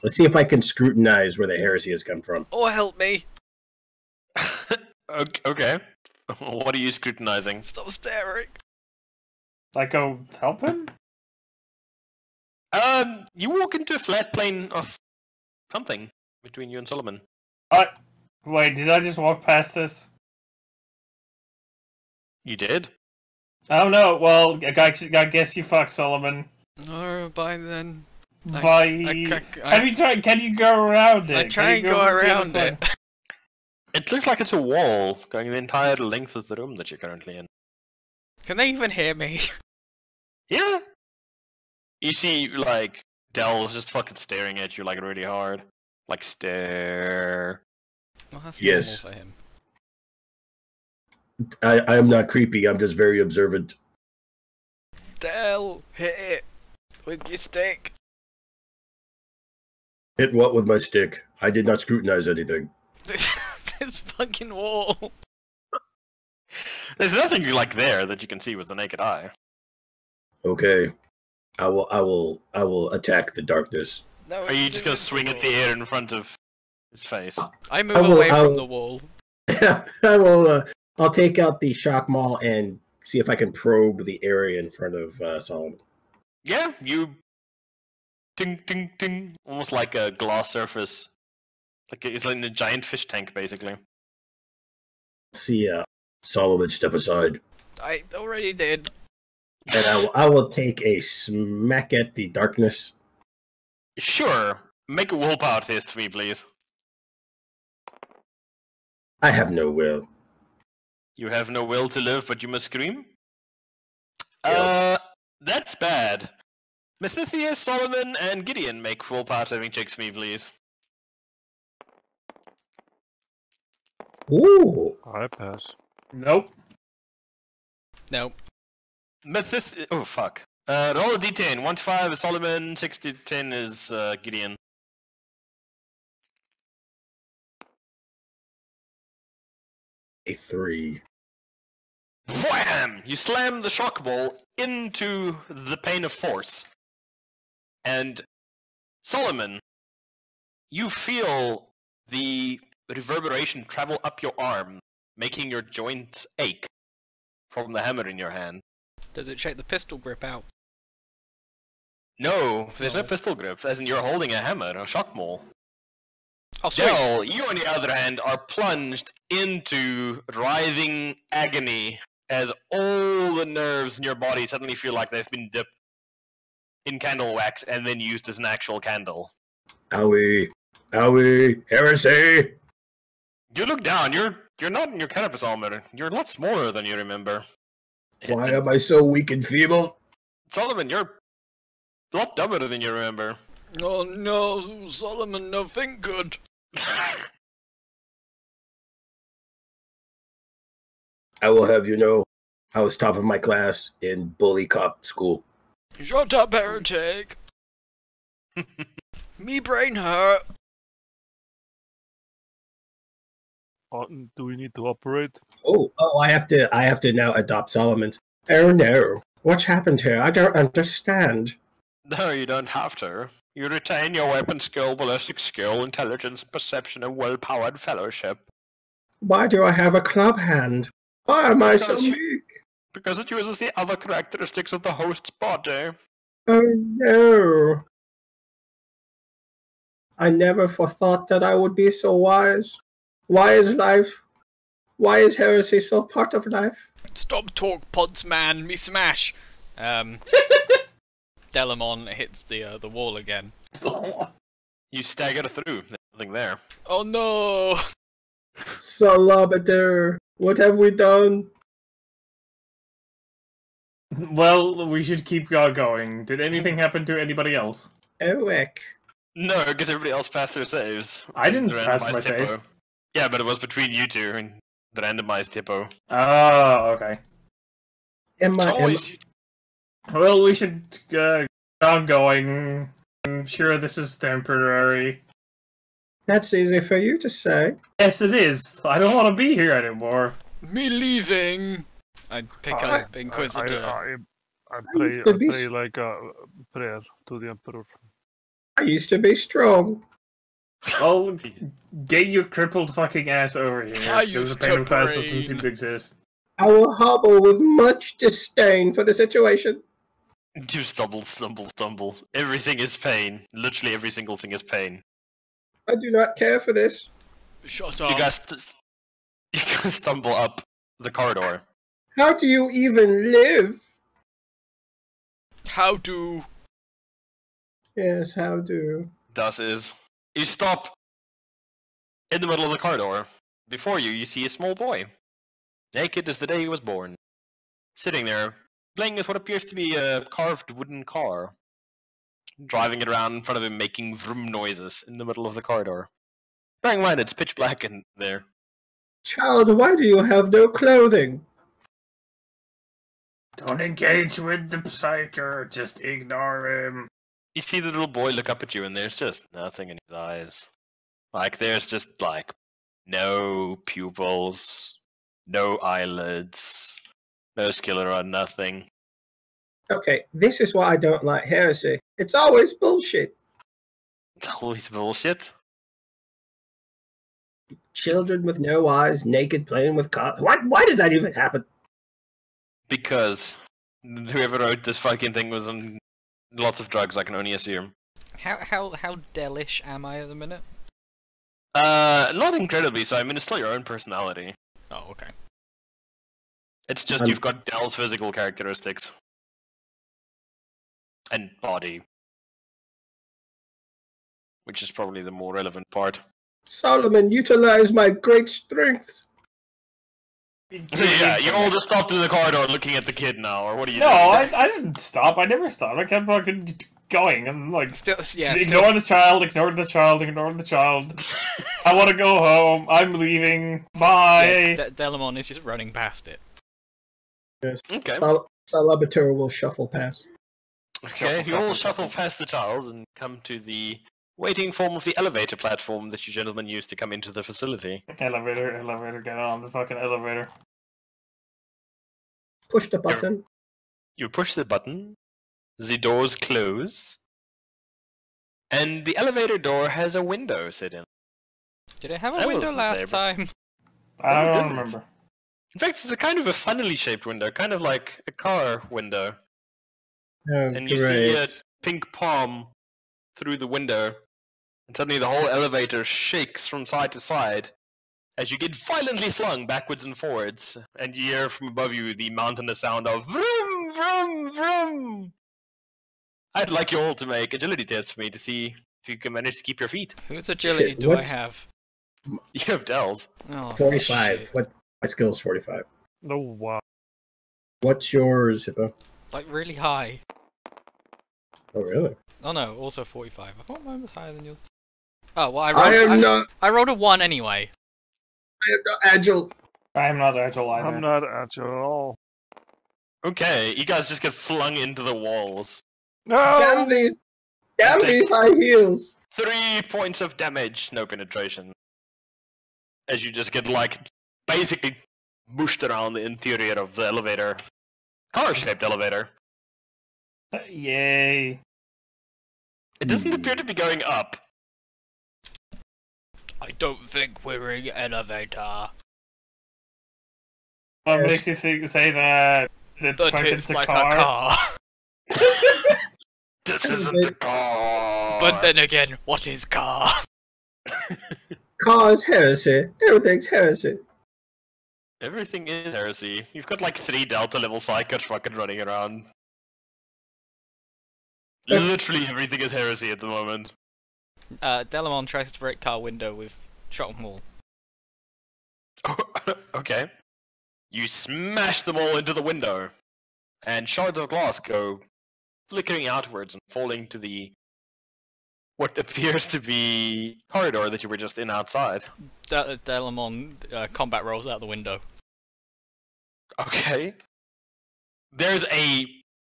Let's see if I can scrutinize where the heresy has come from. Oh, help me. Okay. What are you scrutinizing? Stop staring. Go help him? You walk into a flat plane of something between you and Solomon. Wait, did I just walk past this? You did? Oh no, well, I guess you fucked Solomon. No, by then. Bye. Can you go around it? I try and Can you go over the other around side? it. It looks like it's a wall going the entire length of the room that you're currently in. Can they even hear me? Yeah. You see, Dell's just fucking staring at you, really hard. Stare. Well, that's Yes. normal for him. I am not creepy, I'm just very observant. Dell, hit it with your stick. Hit what with my stick? I did not scrutinize anything. this fucking wall. There's nothing like there that you can see with the naked eye. Okay. I will attack the darkness. No, Are you it's just gonna swing at the invincible. air in front of his face? I move away from the wall. I will. I'll take out the shock maul and see if I can probe the area in front of Solomon. Yeah, you ting ting ting, almost like a glass surface. Like it's like in a giant fish tank, basically. See, Solomon step aside, I already did. and I will take a smack at the darkness. Sure. Make a willpower test for me, please. I have no will. You have no will to live, but you must scream? Yeah. That's bad. Mephitheus, Solomon, and Gideon make willpower saving checks for me, please. Ooh. I pass. Nope. Nope. Oh, fuck. Roll a d10. 1 to 5 is Solomon, 6 to 10 is Gideon. A 3. Wham! You slam the shock ball into the pane of force. And Solomon, you feel the reverberation travel up your arm, making your joints ache from the hammer in your hand. Does it shake the pistol grip out? No, there's no No. pistol grip, as in you're holding a hammer, a shock maul. Oh, sweet. Dell, you on the other hand are plunged into writhing agony as all the nerves in your body suddenly feel like they've been dipped in candle wax and then used as an actual candle. Owie. Owie. Heresy. You look down, you're not in your cannabis armor. You're a lot smaller than you remember. Why am I so weak and feeble? Solomon, you're a lot dumber than you remember. Oh no, Solomon, nothing good. I will have you know, I was top of my class in bully cop school. Shut up, heretic. Me brain hurt. Do we need to operate? Oh, I have to now adopt Solomon's. Oh no, what's happened here? I don't understand. No, you don't have to. You retain your weapon skill, ballistic skill, intelligence, perception, and well-powered fellowship. Why do I have a club hand? Why am I so Because- weak? Because it uses the other characteristics of the host's body. Oh no. I never thought that I would be so wise. Why is life? Why is heresy so part of life? Stop talk, pods, man. Me smash. Delamon hits the wall again. You stagger through. There's nothing there. Oh no! Salamander, what have we done? Well, we should keep going. Did anything happen to anybody else? Eric. No, because everybody else passed their saves. I didn't The pass randomized my hippo. save. Yeah, but it was between you two and the randomized hippo. Oh, okay. Am It's I, always... Well, we should get on going. I'm sure this is temporary. that's easy for you to say. Yes, it is. I don't want to be here anymore. Me leaving. I pick up Inquisitor. I used to be pray like a prayer to the Emperor. I used to be strong. Well, get your crippled fucking ass over here. I because used the pain to of past doesn't brain. seem to exist. I will hobble with much disdain for the situation. You stumble, stumble, stumble. Everything is pain. Literally every single thing is pain. I do not care for this. Shut You up. guys, you guys stumble up the corridor. How do you even live? How do? Yes, how do? Thus is. You stop in the middle of the corridor. Before you, you see a small boy. Naked as the day he was born. Sitting there, playing with what appears to be a carved wooden car. Driving it around in front of him, making vroom noises in the middle of the corridor. Bearing in mind, it's pitch black in there. Child, why do you have no clothing? Don't engage with the psyker. Just ignore him. You see the little boy look up at you, and there's just nothing in his eyes. Like, there's just, like, No pupils, no eyelids, no sclera, nothing. Okay, this is why I don't like Heresy. It's always bullshit. It's always bullshit. Children with no eyes, naked, playing with cars. Why does that even happen? Because whoever wrote this fucking thing was on lots of drugs, I can only assume. How delish am I at the minute? Not incredibly so. I mean, it's still your own personality. Oh, okay. It's just you've got Dell's physical characteristics. And body. Which is probably the more relevant part. Solomon, utilize my great strengths. So yeah, you all just stopped in the corridor looking at the kid now, or what are you No, doing? I didn't stop. I never stopped. I kept fucking going. I'm like, Yeah, ignore the child, ignore the child, ignore the child. I want to go home. I'm leaving. Bye. Yeah, Delamon is just running past it. Yes. Okay. Salabatur will shuffle past. Okay, you all shuffle past the tiles and come to the waiting form of the elevator platform that you gentlemen used to come into the facility. Elevator, get on the fucking elevator. Push the button. You push the button, the doors close, and the elevator door has a window set in. Did it have I a window wasn't last there, time? I it don't doesn't. remember. In fact, it's a kind of a funnily shaped window, kind of like a car window. Oh, And you see a pink palm through the window, and suddenly the whole elevator shakes from side to side as you get violently flung backwards and forwards, and you hear from above you the mountainous sound of vroom, vroom, vroom. I'd like you all to make agility tests for me to see if you can manage to keep your feet. Whose agility Shit, do I what? have? You have Dell's. Oh, 45. shit. What? My skill's 45. No, wow. What's yours, Hippo? Like really high. Oh, really? Oh no, also 45. I thought mine was higher than yours. Oh well, I rolled a 1 anyway. I am not agile. I'm not agile either. I'm not agile at all. Okay, you guys just get flung into the walls. Damn No! these high heels. 3 points of damage, no penetration. As you just get, like, basically mushed around the interior of the elevator. Car-shaped elevator. Yay. It doesn't appear to be going up. I don't think we're in elevator. What makes you say that? That It's a like car? a car. This isn't a car! But then again, what is car? Cause heresy. Everything's heresy. Everything is heresy. You've got like 3 Delta level psychers fucking running around. Literally everything is heresy at the moment. Delamon tries to break car window with shock maul. Okay. You smash them all into the window, and shards of glass go flickering outwards and falling to the what appears to be corridor that you were just in outside. Delamon combat rolls out the window. Okay. There's a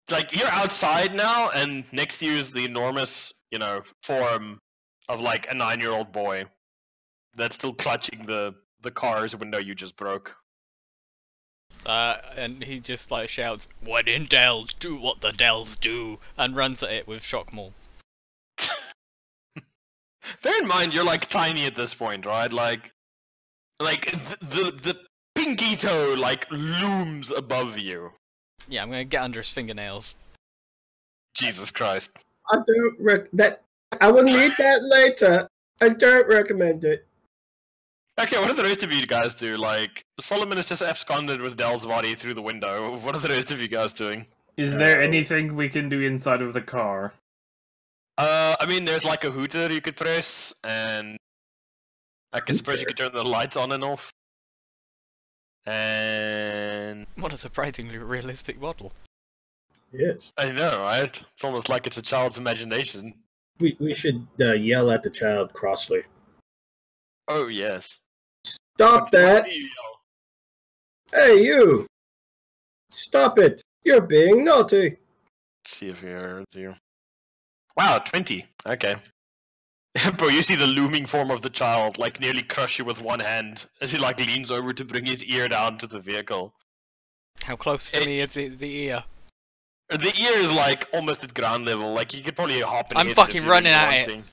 like you're outside now, and next to you is the enormous, form of like a 9-year-old boy that's still clutching the car's window you just broke. And he just like shouts, "When in Dells, do what the Dells do," and runs at it with shock maul. Bear in mind, you're like tiny at this point, right? Like the pinky toe like looms above you. Yeah, I'm gonna get under his fingernails. Jesus Christ. I don't I will need that later. I don't recommend it. Okay, what do the rest of you guys do? Like, Solomon is just absconded with Dell's body through the window. What are the rest of you guys doing? Is there anything we can do inside of the car? I mean, there's like a hooter you could press, and I suppose you could turn the lights on and off. And What a surprisingly realistic model. Yes. I know, right? It's almost like it's a child's imagination. We should yell at the child crossly. Oh yes. Stop that! Hey, you! Stop it! You're being naughty! See if you heard you. Wow, 20. Okay. Bro, you see the looming form of the child, like, nearly crush you with one hand as he, like, leans over to bring his ear down to the vehicle. How close to me is the ear? The ear is, like, almost at ground level. Like, you could probably hop and I'm hit fucking it if you running really at it. wanting.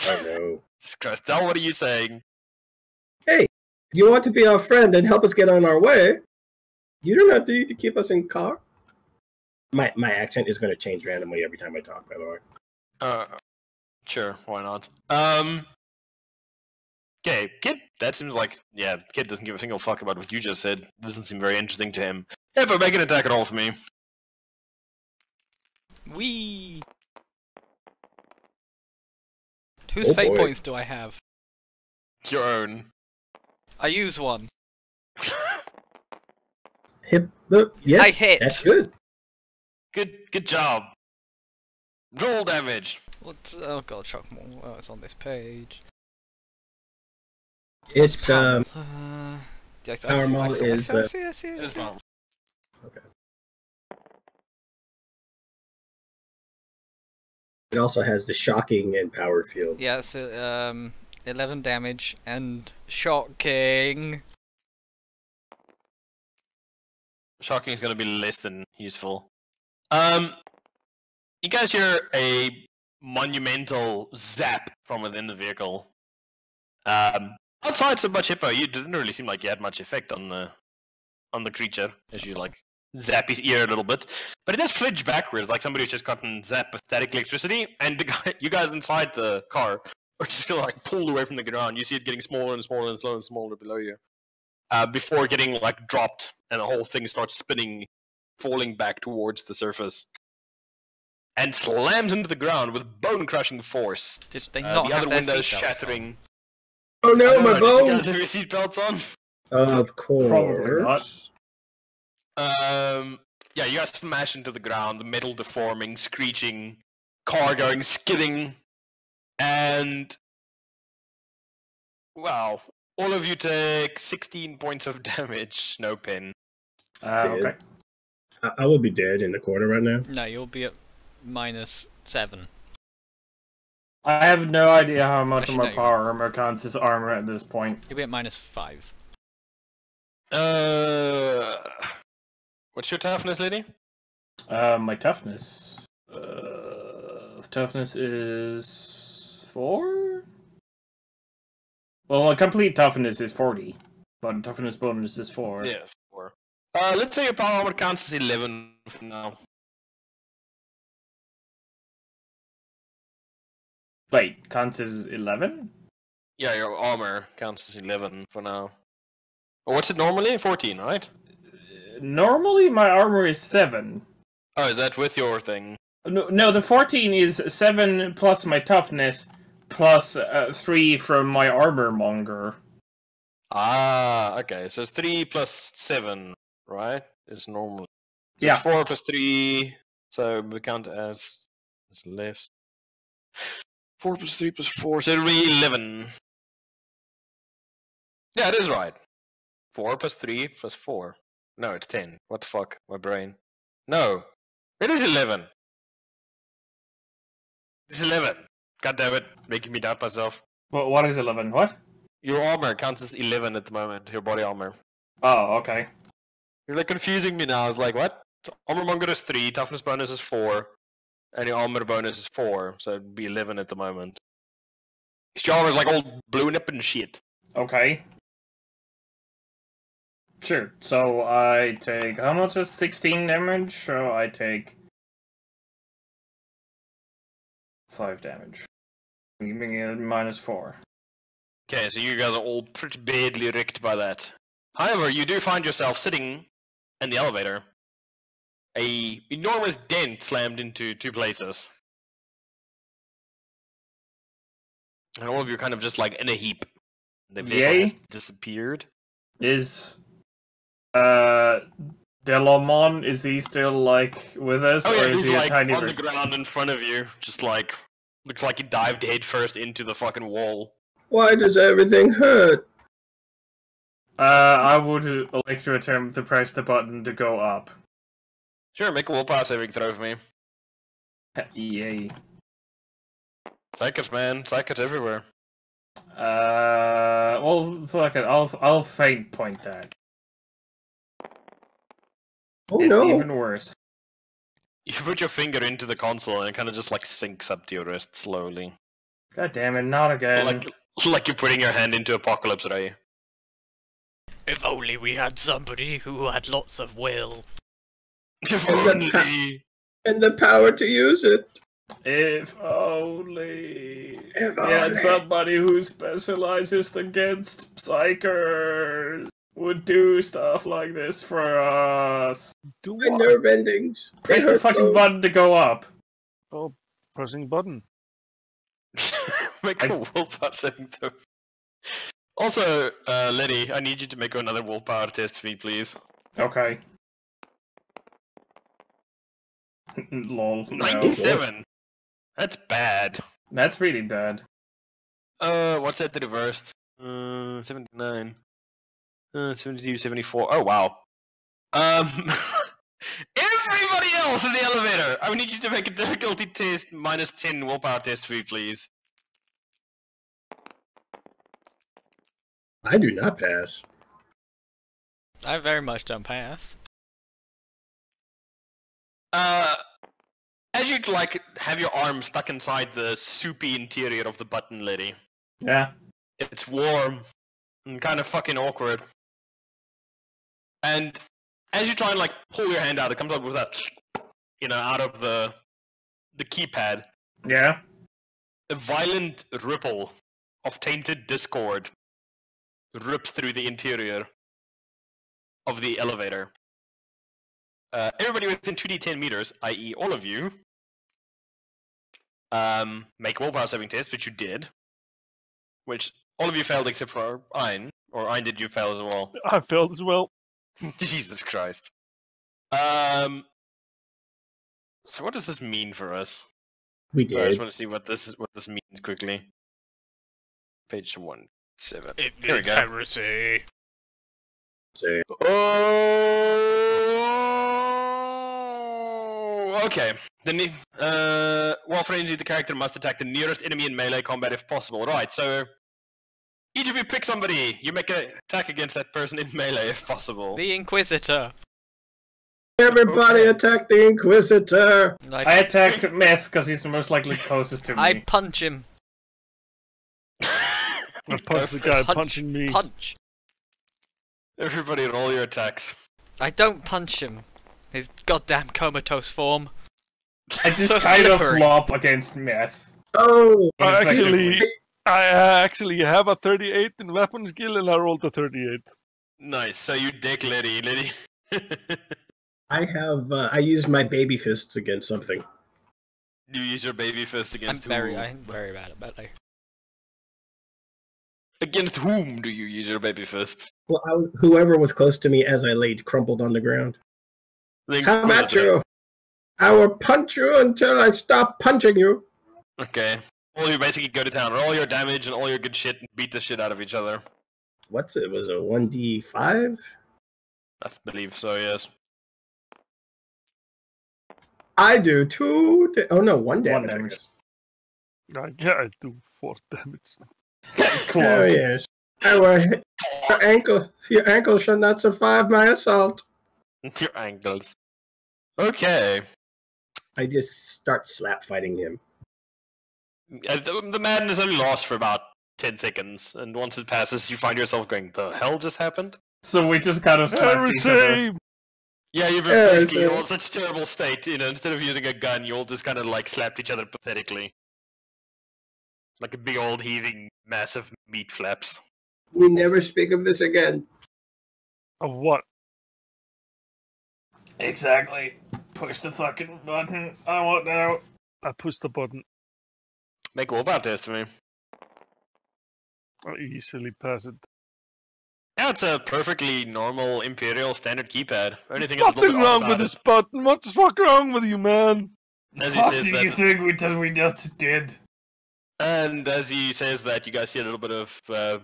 I know. Christel, what are you saying? Hey, you want to be our friend and help us get on our way? You do not need to keep us in car. My accent is going to change randomly every time I talk, by the way. Sure, why not? Okay, Kid, that seems like, yeah, Kid doesn't give a single fuck about what you just said. Doesn't seem very interesting to him. Yeah, but make an attack roll for me. Wee. Whose Oh, fate boy. points do I have? Your own. I use one. Yes, I hit. That's good. Good job. Roll damage. What? Oh god, shock more. Oh, it's on this page. It's Yes, Power Maul is, I see. It's fine. okay. It also has the shocking and power field. Yeah, so 11 damage and shocking. Shocking is going to be less than useful. You guys hear a monumental zap from within the vehicle. Outside so much Hippo, you didn't really seem like you had much effect on the creature as you like zap his ear a little bit, but it does flinch backwards like somebody's just gotten zapped with static electricity, and you guys inside the car are just gonna like pulled away from the ground. You see it getting smaller and smaller and slower and smaller below you, before getting like dropped, and the whole thing starts spinning, falling back towards the surface, and slams into the ground with bone-crushing force. Did they not the have other their windows seatbelts shattering. Oh no, my Did you bones! guys have your seatbelts on? Of course. Probably not. Yeah, you guys smash into the ground, the metal deforming, screeching, car going skidding, and wow, all of you take 16 points of damage. No pin. Okay. I will be dead in the corner right now. No, you'll be at -7. I have no idea how much Actually, of my no, you're power armor counts as armor at this point. You'll be at -5. What's your toughness, lady? My toughness. Toughness is 4? Well, my complete toughness is 40, but toughness bonus is 4. Yeah, 4. Let's say your power armor counts as 11 for now. Wait, counts as 11? Yeah, your armor counts as 11 for now. Or what's it normally? 14, right? Normally, my armor is 7. Oh, is that with your thing? No, the 14 is 7 plus my toughness, plus 3 from my armor monger. Ah, okay. So it's 3 plus 7, right? Is normal. So Yeah. it's 4 plus 3. So we count as left. 4 plus 3 plus 4. So it'll be 11. Yeah, it is right. 4 plus 3 plus 4. No, it's 10. What the fuck? My brain. No. It is 11. It's 11. God damn it. Making me doubt myself. But what is 11? What? Your armor counts as 11 at the moment. Your body armor. Oh, okay. You're like confusing me now. I was like, what? So armor monger is 3, toughness bonus is 4, and your armor bonus is 4, so it'd be 11 at the moment. Your armor's like all blown up and shit. Okay. Sure. So I take, how much is 16 damage? So I take 5 damage. Giving it -4. Okay, so you guys are all pretty badly wrecked by that. However, you do find yourself sitting in the elevator. A enormous dent slammed into 2 places. And all of you are kind of just like in a heap. The vehicle Yay. has disappeared. Is Delamon, is he still like with us, Oh or yeah, is he's he a like tiny on the version? ground in front of you, just like looks like he dived headfirst into the fucking wall. Why does everything hurt? I would like to attempt to press the button to go up. Sure, make a willpower saving throw for me. Yay. Psychers, man. Psychers everywhere. Well, fuck it. I'll faint point that. Oh It's no! even worse. You put your finger into the console and it kind of just like sinks up to your wrist slowly. God damn it! Not again. Like you're putting your hand into Apocalypse Ray. If only we had somebody who had lots of will. If And only. And the power to use it. If only If we had only. somebody who specializes against psychers would do stuff like this for us. Do My what? nerve endings. They Press the hurt fucking so. button to go up. Oh, pressing button. Make a willpower saving throw. Also, Letty, I need you to make another willpower test for me, please. Okay. Lol. No. 97. That's bad. That's really bad. What's that to the reversed? 79. 72, 74. Oh, wow. Everybody else in the elevator! I need you to make a difficulty test minus 10 willpower test for me, please. I do not pass. I very much don't pass. As you like have your arm stuck inside the soupy interior of the button, Letty. Yeah. It's warm and kind of fucking awkward. And as you try and like pull your hand out, it comes up with that, out of the keypad. Yeah. A violent ripple of tainted discord rips through the interior of the elevator. Everybody within 2d10 meters, i.e. all of you, make willpower saving tests, which you did. Which all of you failed except for Ein. Or Ein, did you fail as well? I failed as well. Jesus Christ. So what does this mean for us? We I just did. want to see what this means quickly. Page 17. It Here we means go. heresy. Say, Oh, okay. While frenzy, the character must attack the nearest enemy in melee combat if possible. Right, so each of you pick somebody. You make an attack against that person in melee if possible. The Inquisitor. everybody attack the Inquisitor! I attack Myth because he's the most likely closest to me. I punch him. I punched the guy punching me. Punch. Everybody roll your attacks. I don't punch him. His goddamn comatose form. I just So kind of slippery. flop against Myth. Oh! I actually have a 38 in weapon skill and I rolled a 38. Nice. So you dick Letty. I used my baby fists against something. You use your baby fist I'm against very whom? bad at melee. Against whom do you use your baby fist? Well, whoever was close to me as I laid crumpled on the ground. The Come at Inquisitor. you! I will punch you until I stop punching you! Okay. All you basically go to town, roll your damage and all your good shit, and beat the shit out of each other. What's it? Was it 1d5? I believe so, yes. I do 2. Oh no, 1 damage. I damage. guess. Yeah, I do 4 damage. Oh yes. Your ankle shall not survive my assault. Your ankles. Okay. I just start slap fighting him. The madness only lasts for about 10 seconds, and once it passes, you find yourself going, the hell just happened? So we just kind of slapped each other. Heresy! Yeah, you're Yeah, basically so- all in such a terrible state, instead of using a gun, you all just kind of like slapped each other pathetically. Like a big old heaving massive meat flaps. We never speak of this again. Of what? Exactly. Push the fucking button. I want out. I pushed the button. Make a willpower test for me. I easily pass it. Yeah, it's a perfectly normal Imperial standard keypad. Only There's thing is a little nothing bit odd wrong about with it. this button. What the fuck wrong with you, man? As he What says did that, you think we just did? and as he says that, you guys see a little bit of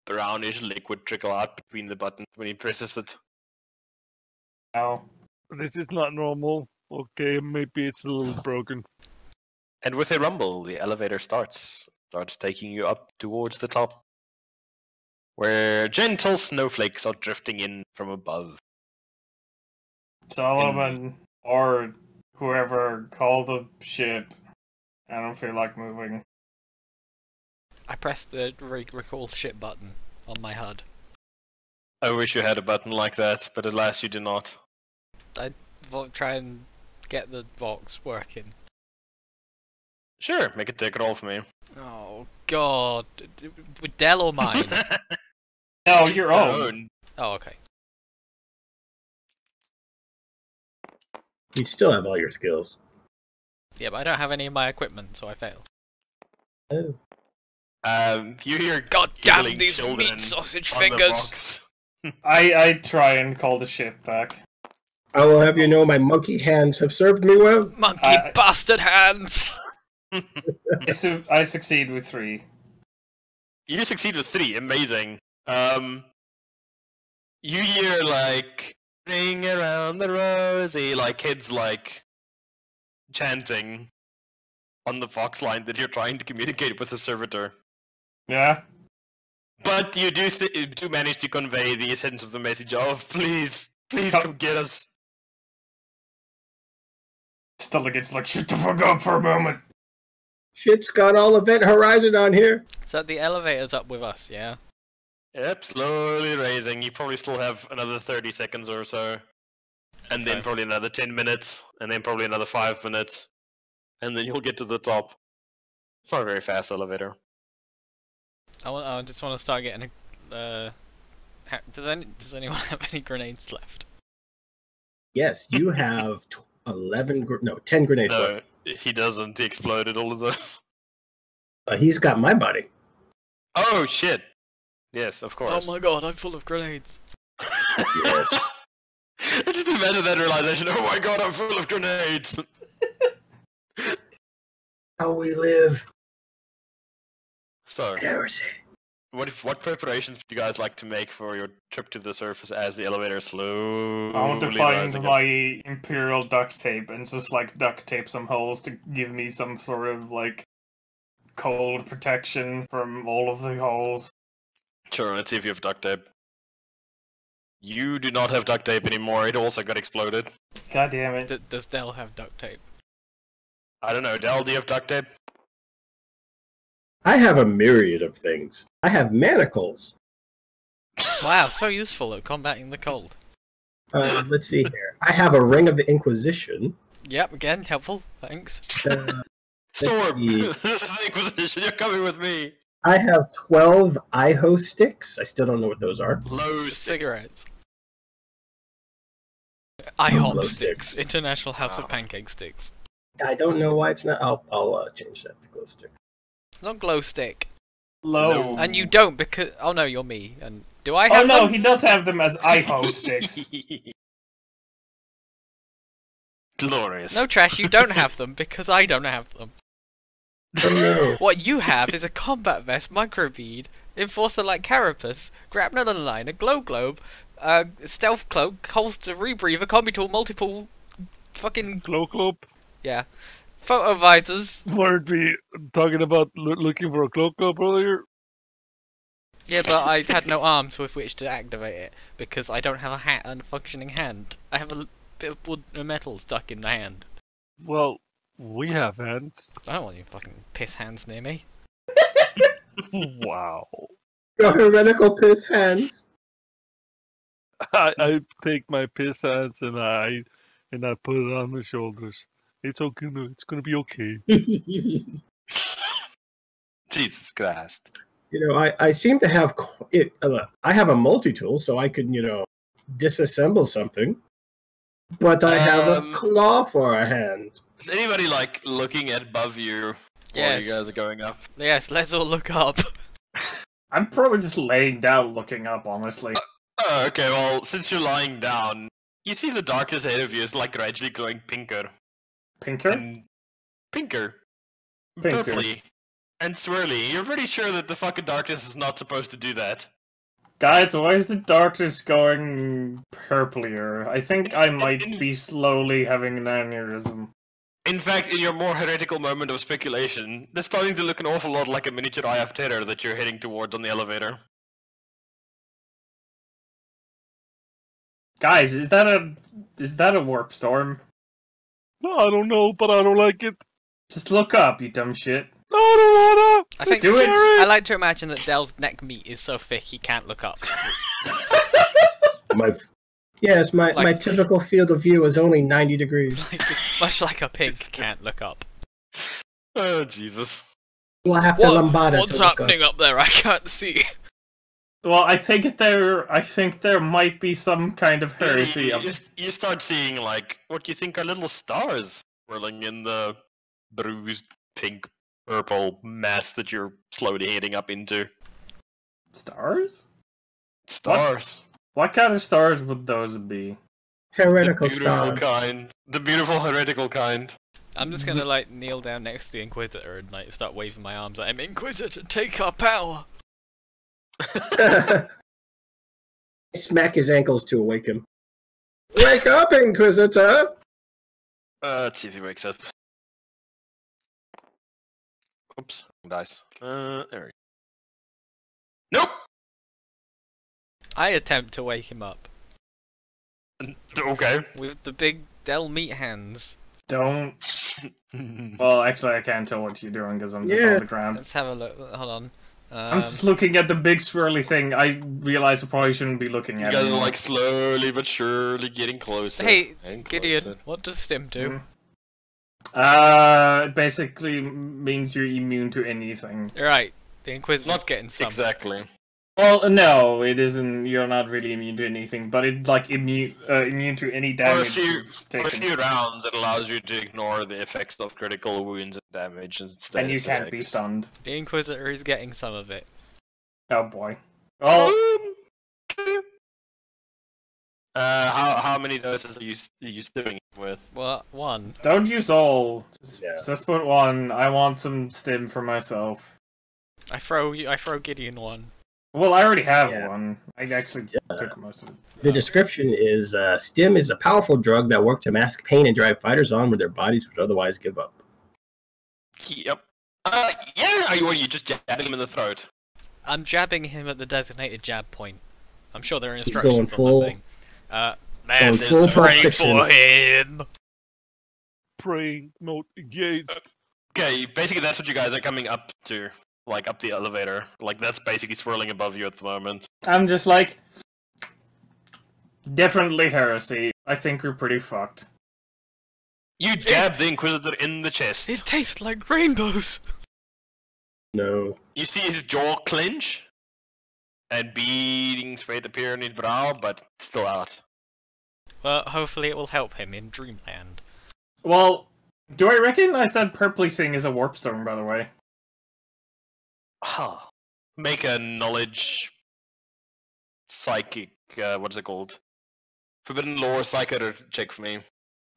brownish liquid trickle out between the buttons when he presses it. No. This is not normal. Okay, maybe it's a little broken. And with a rumble, the elevator starts taking you up towards the top, where gentle snowflakes are drifting in from above. Solomon, or whoever, call the ship. I don't feel like moving. I pressed the recall ship button on my HUD. I wish you had a button like that, but alas, you do not. I try and get the Vox working. Sure, make a tick roll for me. Oh god, with Dell or mine? No, your own. Oh, okay. You'd still have all your skills. Yeah, but I don't have any of my equipment, so I failed. Oh. You hear God damn giggling these children meat sausage on the fingers! box. I try and call the ship back. I will have you know my monkey hands have served me well. Monkey bastard hands! I succeed with 3. You succeed with 3, amazing. You hear like ring around the rosy, like kids like chanting on the Fox line that you're trying to communicate with the servitor. Yeah? But you do manage to convey the essence of the message of please come get us. Still gets like, shut the fuck up for a moment. Shit's got all Event Horizon on here. So the elevator's up with us, yeah? Yep, slowly raising. You probably still have another 30 seconds or so. And then probably another 10 minutes. And then probably another 5 minutes. And then you'll get to the top. It's not a very fast elevator. I just want to start getting a... does anyone have any grenades left? Yes, you have 10 grenades No, left. he doesn't. He exploded all of those. He's got my body. Oh, shit. Yes, of course. Oh my god, I'm full of grenades. Yes. I just imagine that realization. Oh my god, I'm full of grenades. How we live. So, Heresy. what preparations would you guys like to make for your trip to the surface as the elevator slowly I want to find rising up? my Imperial duct tape and just like duct tape some holes to give me some sort of like cold protection from all of the holes. Sure, let's see if you have duct tape. You do not have duct tape anymore, it also got exploded. God damn it. Does Dell have duct tape? I don't know, Del, do you have duct tape? I have a myriad of things. I have manacles. Wow, so useful at combating the cold. Let's see here. I have a ring of the Inquisition. Yep, again, helpful, thanks. Storm! see. This is the Inquisition, you're coming with me! I have 12 IHO sticks. I still don't know what those are. Low Cigarettes. IHOP glow sticks. sticks. International House of Wow. Pancake Sticks. I don't know why it's not. I'll change that to glow stick. It's not glow stick. Low. And you don't because... Oh no, you're me. And do I Oh have no, them? he does have them as IHO sticks. Glorious. No, Trash, you don't have them because I don't have them. Oh no. What you have is a combat vest, microbead, enforcer like carapace, grapnel and line, a glow globe, stealth cloak, holster, rebreather, combi tool, multiple fucking... Glow Club? Yeah. Photo visors. Weren't we talking about looking for a Glow Club earlier? Yeah, but I had no arms with which to activate it because I don't have a hat and a functioning hand. I have a bit of wood and metal stuck in the hand. Well, we have hands. I don't want you fucking piss hands near me. Wow. Your heretical piss hands. I take my piss hands and I put it on my shoulders. It's okay. It's gonna be okay. Jesus Christ. I seem to have it. I have a multi-tool, so I can, disassemble something. But I have a claw for a hand. Is anybody, like, looking at above you while you guys are going up? Yes, let's all look up. I'm probably just laying down looking up, honestly. Oh, okay, well, since you're lying down, you see the darkness ahead of you is, like, gradually glowing pinker. Pinker? And pinker. Pinker. Purpley. And swirly. You're pretty sure that the fucking darkness is not supposed to do that. Guys, why is the darkness going purplier? I think I might be slowly having an aneurysm. In fact, in your more heretical moment of speculation, they're starting to look an awful lot like a miniature Eye of Terror that you're heading towards on the elevator. Guys, is that a warp storm? No, I don't know, but I don't like it. Just look up, you dumb shit. No, I don't wanna. I think Do it. I like to imagine that Dell's neck meat is so thick he can't look up. My typical field of view is only 90 degrees. Much like a pig can't look up. Oh, Jesus. We'll have to lambada. What's happening up there? I can't see. Well, I think there might be some kind of heresy. You start seeing, like, what you think are little stars swirling in the bruised pink purple mess that you're slowly heading up into. Stars? Stars. What kind of stars would those be? Heretical The beautiful stars. kind. The beautiful heretical kind. I'm just gonna like kneel down next to the Inquisitor and like start waving my arms at him. Inquisitor, take our power. Smack his ankles to awake him. Wake up, Inquisitor! Let's see if he wakes up. Oops, dice. There we go. Nope! I attempt to wake him up. Okay. With the big Dell meat hands. Don't. Well, actually, I can't tell what you're doing because I'm just on the ground. Let's have a look. Hold on. I'm just looking at the big swirly thing. I realize I probably should't be looking at it. You guys are like slowly but surely getting closer. Hey, and Gideon, closer. what does Stim do? It basically means you're immune to anything. Right, the Inquisitor's Not getting some. exactly. Well, no, it isn't. You're not really immune to anything, but it's like immune to any damage you've For a taken. few rounds, it allows you to ignore the effects of critical wounds and damage and status And you can't be effects. stunned. The Inquisitor is getting some of it. Oh boy. Oh, how many doses are you stimming it with? Well, one. don't use all. Yeah. Just put one. I want some stim for myself. I throw Gideon one. Well, I already have Yeah. one. I actually took most of it. The description is Stim is a powerful drug that worked to mask pain and drive fighters on where their bodies would otherwise give up. Yep. Yeah. Are you just jabbing him in the throat? I'm jabbing him at the designated jab point. I'm sure there are going instructions on full- the thing. Going Man, full there's pray Pulp for him. Praying mode engaged. Okay, basically that's what you guys are coming up to. Like, up the elevator. Like, that's basically swirling above you at the moment. I'm just like, definitely heresy. I think we're pretty fucked. You jab the Inquisitor in the chest. It tastes like rainbows. No. You see his jaw clench, and beating straight appear on his brow, but still out. Well, hopefully it will help him in Dreamland. Well, do I recognize that purpley thing as a warp storm, by the way? Huh. Make a knowledge... psychic... what's it called? Forbidden lore psychic check for me.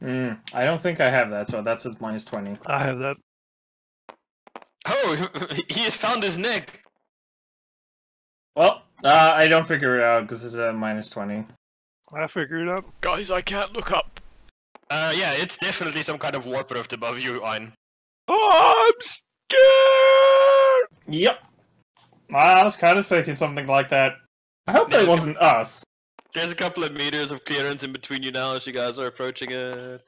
I don't think I have that, so that's at minus 20. I have that. Oh, he has found his neck! Well, I don't figure it out because it's at minus 20. I figured it out. Guys, I can't look up. Yeah, it's definitely some kind of warp rift above you, Ein. Oh, I'm scared! Yep. I was kind of thinking something like that. I hope that wasn't us. There's a couple of meters of clearance in between you now as you guys are approaching it.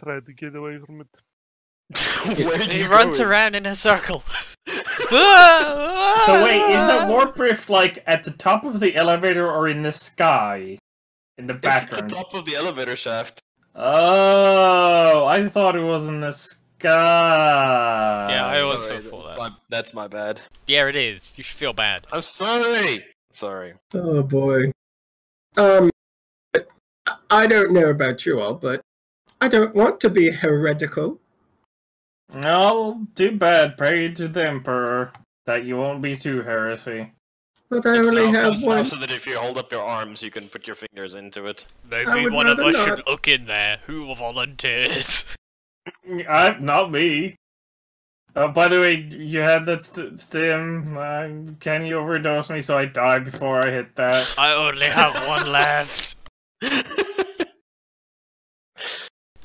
Try to get away from it. Where are He you runs going? around in a circle. So wait, is the warp rift like at the top of the elevator or in the sky? In the It's at background? the top of the elevator shaft. Oh, I thought it was in the sky. Yeah, I also Sorry, thought that's that. that's my bad. Yeah, it is. You should feel bad. I'm sorry! Sorry. Oh boy. I don't know about you all, but I don't want to be heretical. No, too bad. Pray to the Emperor that you won't be too heresy. But I It's only now have close one. enough so that if you hold up your arms, you can put your fingers into it. I Maybe would one of rather us not. should look in there. Who volunteers? Not me. By the way, you had that stim. Can you overdose me so I die before I hit that? I only have one left.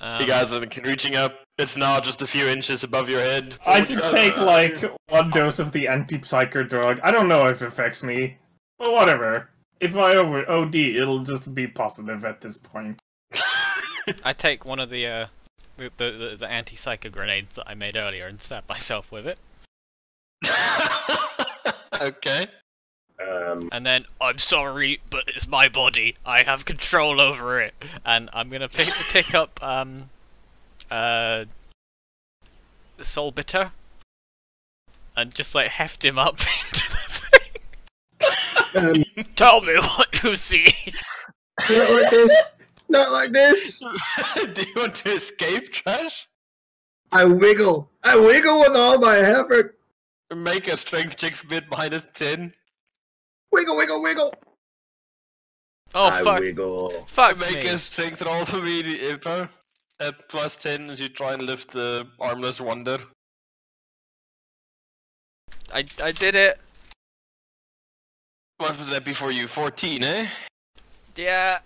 You guys are reaching up. It's now just a few inches above your head. I just take like 1 dose of the anti-psycho drug. I don't know if it affects me, but whatever. If I OD, it'll just be positive at this point. I take one of the anti-psycho grenades that I made earlier and stab myself with it. Okay. And then, I'm sorry, but it's my body. I have control over it. And I'm gonna pick up, the Soul Bitter. And just, like, heft him up into the thing. Tell me what you see. Not like this. Not like this. Do you want to escape, Trash? I wiggle. I wiggle with all my effort. Make a strength check for bit -10. Wiggle, wiggle, wiggle. Oh, I fuck. wiggle. Fuck Make me. a strength roll for me, Hippo. At +10 as you try and lift the armless wonder. I did it. What was that before you? 14, eh? Yeah.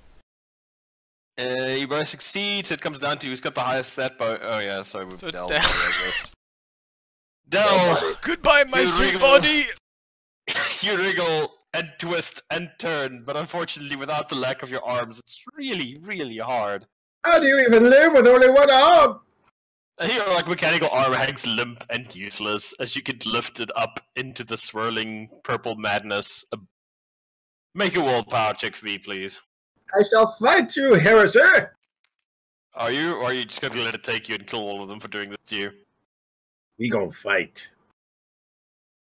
You both succeed, so it comes down to who's got the highest stat by. Oh yeah, sorry, with So Del. Del. I guess. Del! Goodbye, my You sweet wriggle. body. You wriggle and twist and turn, but unfortunately without the lack of your arms, it's really, really hard. How do you even live with only one arm? And your like mechanical arm hangs limp and useless as you get lifted up into the swirling purple madness. Make a willpower check for me, please. I shall fight you, Heresy. Are you, or are you just gonna let it take you and kill all of them for doing this to you? We gon' fight.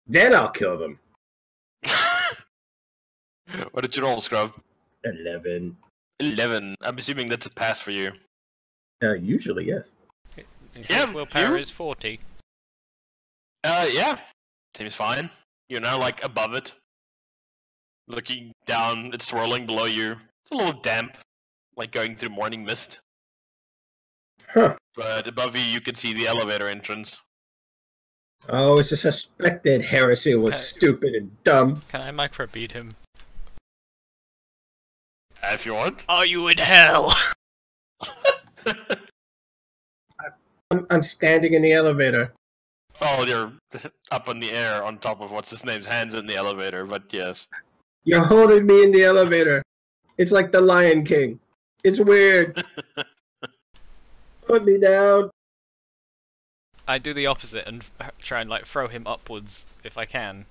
Then I'll kill them. What did you roll, Scrub? 11. 11. I'm assuming that's a pass for you. Usually, yes. His willpower is 40. Yeah. Seems fine. You're now, like, above it. Looking down, it's swirling below you. It's a little damp, like going through morning mist. Huh. But above you, you can see the elevator entrance. Oh, it's a suspected Heresy was stupid and dumb. Can I microbead him? If you want. Are you in hell? I'm standing in the elevator. Oh, you're up in the air on top of what's his name's hands in the elevator, but yes. You're holding me in the elevator. It's like the Lion King. It's weird. Put me down. I do the opposite and try and like throw him upwards if I can.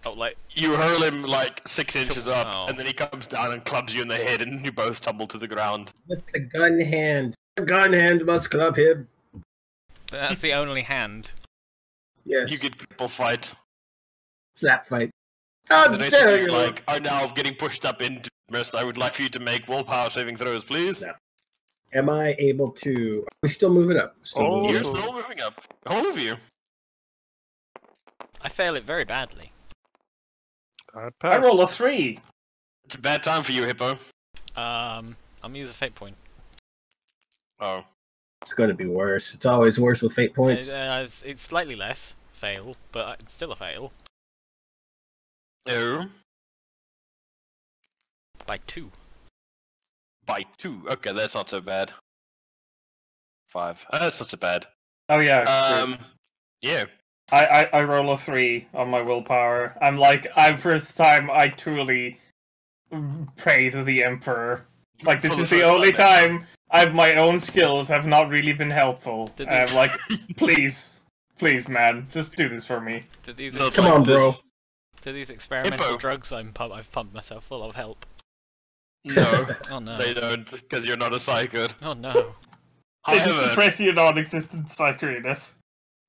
Oh, like You hurl him like 6 inches up, Oh. and then he comes down and clubs you in the head, and you both tumble to the ground. With the gun hand. The gun hand must club him. that's the only hand. Yes. You get people fight. Slap fight. How The rest of dare you, you! like, are now getting pushed up into mist. I would like for you to make willpower saving throws, please. No. Am I able to... We're still moving up. Still Oh. moving You're up. still moving up. All of you. I fail it very badly. I I passed. roll a 3. It's a bad time for you, Hippo. I'm gonna use a fate point. Oh. It's going to be worse. It's always worse with fate points. It's slightly less fail, but it's still a fail Oh. by 2. By 2. Okay, that's not so bad. 5. That's not so bad. Oh yeah. Yeah. I roll a 3 on my willpower. First time I truly pray to the Emperor. Like, this For the is the first only time time my own skills have not really been helpful. Did And I'm these- like, please, man, just do this for me. Do these No, it's Come like on, bro. this. do these experimental Hippo. drugs I've pumped myself full of help? No, Oh no! they don't, because you're not a psycho. Oh no! They just However, suppress your non-existent psychoiness.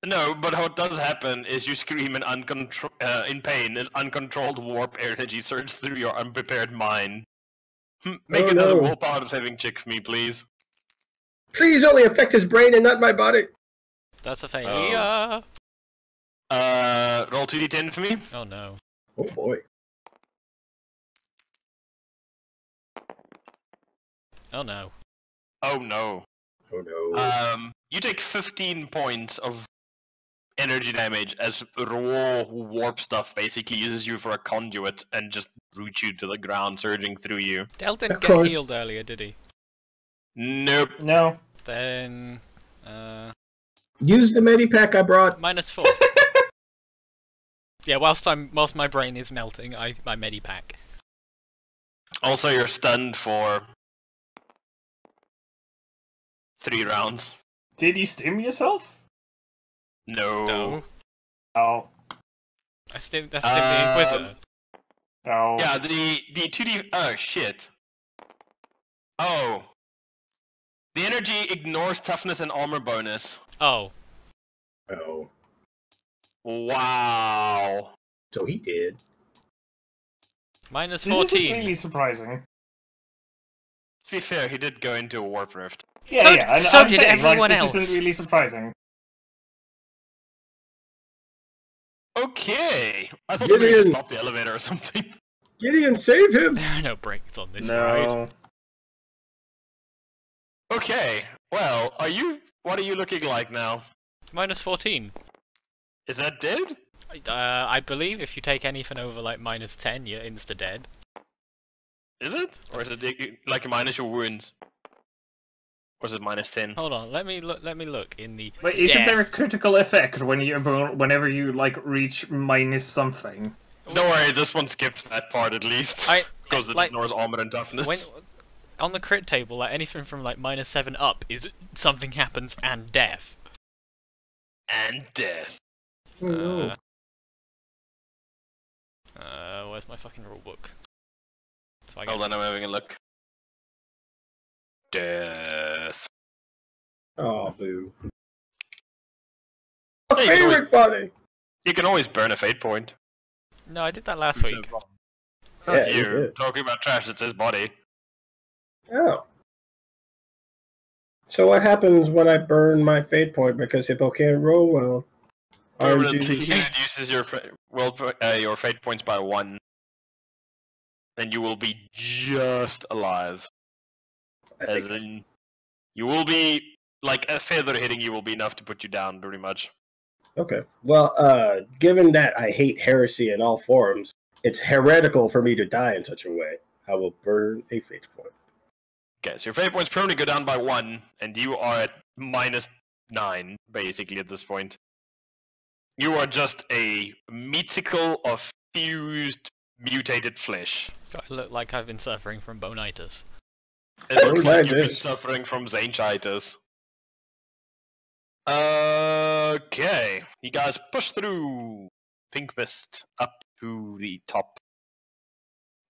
no, but what does happen is you scream in pain as uncontrolled warp energy surges through your unprepared mind. Make Oh, another no. willpower saving check for me, please. Please only affect his brain and not my body. That's a failure. Roll 2d10 for me. Oh no! Oh boy. Oh no! Oh no. Oh no. You take 15 points of energy damage as raw warp stuff basically uses you for a conduit and just roots you to the ground, surging through you. Del didn't Of get course. healed earlier, did he? Nope. No. Then use the medipack I brought. -4. Yeah, whilst my brain is melting, my medipack. Also, you're stunned for 3 rounds. Did you stim yourself? No. No. Oh. That's the Inquisitor. No. Yeah, the 2D. Oh shit. Oh. The energy ignores toughness and armor bonus. Oh. Oh. Wow. So he did. -14. This isn't really surprising. To be fair, he did go into a warp rift. Yeah, So- yeah. And so I'm did saying, everyone this else. isn't really surprising. Okay. I thought they were going to Gideon. stop the elevator or something. Gideon, save him! There are no brakes on this ride. No. Okay. Well, what are you looking like now? -14. Is that dead? I believe if you take anything over like -10, you're insta dead. Is it? Or is it like minus your wounds? Or is it -10? Hold on, let me look in the. Wait, isn't death. there a critical effect whenever you like reach minus something? Don't worry, this one skipped that part at least. Because it like, ignores armor and toughness. On the crit table, like anything from like -7 up is something happens and death. And death. Oh, no. Where's my fucking rulebook? So I Hold on, I'm having a look. Death. Oh, boo. Hey, Favorite body! You can always burn a fate point. No, I did that last week. Yeah, Not you you. did. Talking about trash, it's his body. Oh. So what happens when I burn my fate point because Hippo can't roll well? Permanently RNG. reduces your your fate points by 1. And you will be just alive. As in, you will be, like, a feather hitting you will be enough to put you down, pretty much. Okay. Well, given that I hate heresy in all forms, it's heretical for me to die in such a way. I will burn a fate point. Okay, so your fate points permanently go down by 1, and you are at -9, basically, at this point. You are just a meaticle of fused, mutated flesh. I look like I've been suffering from bonitis. It looks like you've been Bonitis. suffering from zanchitis. Okay, you guys push through Pink Mist up to the top.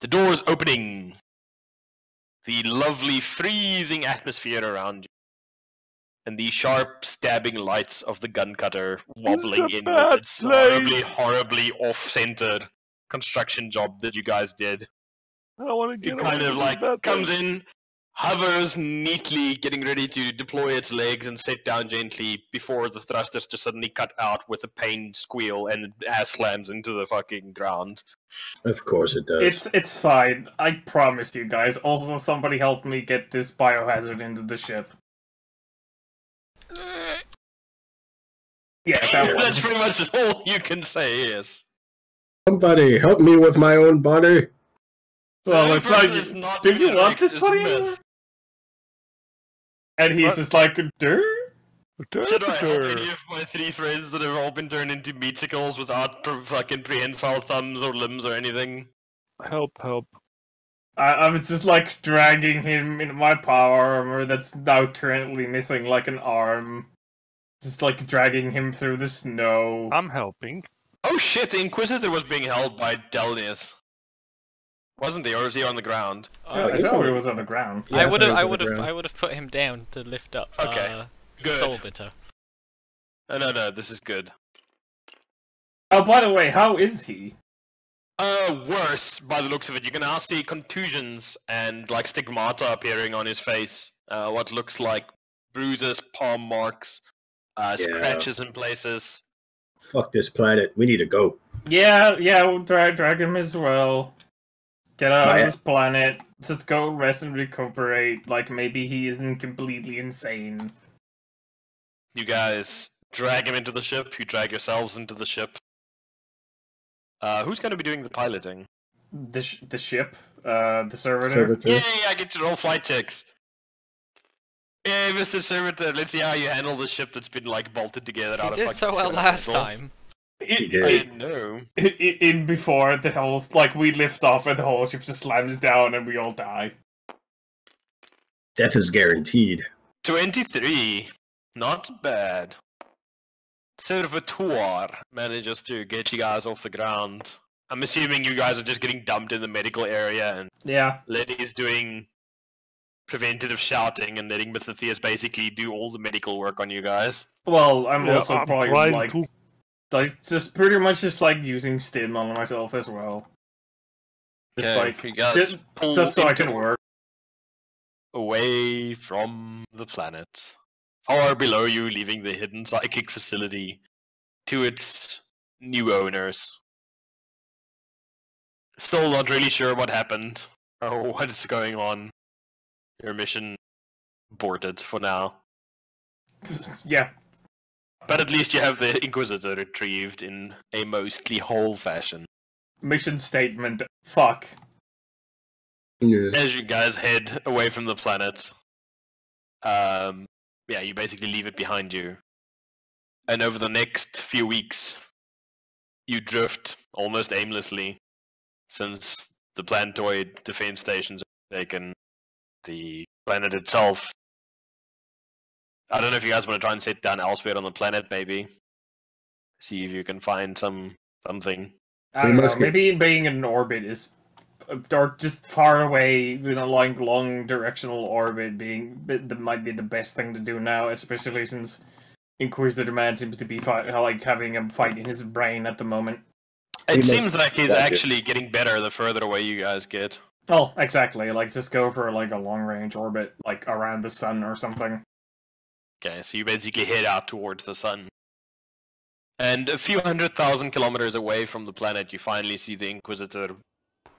The doors opening. The lovely freezing atmosphere around you. And the sharp stabbing lights of the gun cutter wobbling It's a in bad with its place. horribly off-center construction job that you guys did. I don't want to It get kind away of from like that comes place. in, hovers neatly, getting ready to deploy its legs and sit down gently before the thrusters just suddenly cut out with a pained squeal and ass slams into the fucking ground. Of course it does. It's fine. I promise you guys. Also, somebody helped me get this biohazard into the ship. Yeah, that one. That's pretty much all you can say, yes. Somebody help me with my own body. Well, The it's only like, person that's not do you want correct this is buddy? Myth. And he's What? just like, dude? Should I help any of my 3 friends that have all been turned into meatsicles without fucking prehensile thumbs or limbs or anything? Help, help. I was just like dragging him in my power armor that's now currently missing like an arm. Just like dragging him through the snow. I'm helping. Oh shit, the Inquisitor was being held by Delnius. Wasn't he, or is he on the ground? Oh, I he's thought on- he was on the ground. Yeah, I thought he was on the ground. I would have put him down to lift up. Okay, good. Soul Bitter. No, this is good. Oh, by the way, how is he? Worse, by the looks of it. You can now see contusions and, like, stigmata appearing on his face. What looks like bruises, palm marks, scratches in places. Fuck this planet. We need to go. Yeah, we'll drag him as well. Get out My- of this planet. Just go rest and recuperate. Like, maybe he isn't completely insane. You guys drag him into the ship. You drag yourselves into the ship. Who's going to be doing the piloting? The ship? The servitor? Servitor. Yay, I get to roll flight checks. Hey, Mr. Servitor, let's see how you handle the ship that's been like bolted together out You of did so well last time. I know. In before the whole, like, we lift off and the whole ship just slams down and we all die. Death is guaranteed. 23. Not bad. Servitor manages to get you guys off the ground. I'm assuming you guys are just getting dumped in the medical area, and Yeah. Letty's doing preventative shouting and letting Mithotheus basically do all the medical work on you guys. Well, I'm Yeah, also I'm probably trying like, to. just pretty much just like using stim on myself as well. Just Okay, like you guys just pull so I into can work. away from the planet. Far below you, leaving the hidden psychic facility to its new owners. Still not really sure what happened or what's going on. Your mission aborted for now. Yeah. But at least you have the Inquisitor retrieved in a mostly whole fashion. Mission statement. Fuck. Yeah. As you guys head away from the planet, yeah, you basically leave it behind you. And over the next few weeks, you drift almost aimlessly, since the planetoid defense stations are taken. The planet itself, I don't know if you guys want to try and set down elsewhere on the planet, maybe. See if you can find something. I don't know. Maybe being in an orbit is, or just far away, like long directional orbit, that might be the best thing to do now, especially since Inquisitor Man seems to be like having a fight in his brain at the moment. It seems like he's actually getting better the further away you guys get. Oh, exactly. Like, just go for like a long-range orbit, like around the sun or something. Okay, so you basically head out towards the sun. And a few 100,000 kilometers away from the planet, you finally see the Inquisitor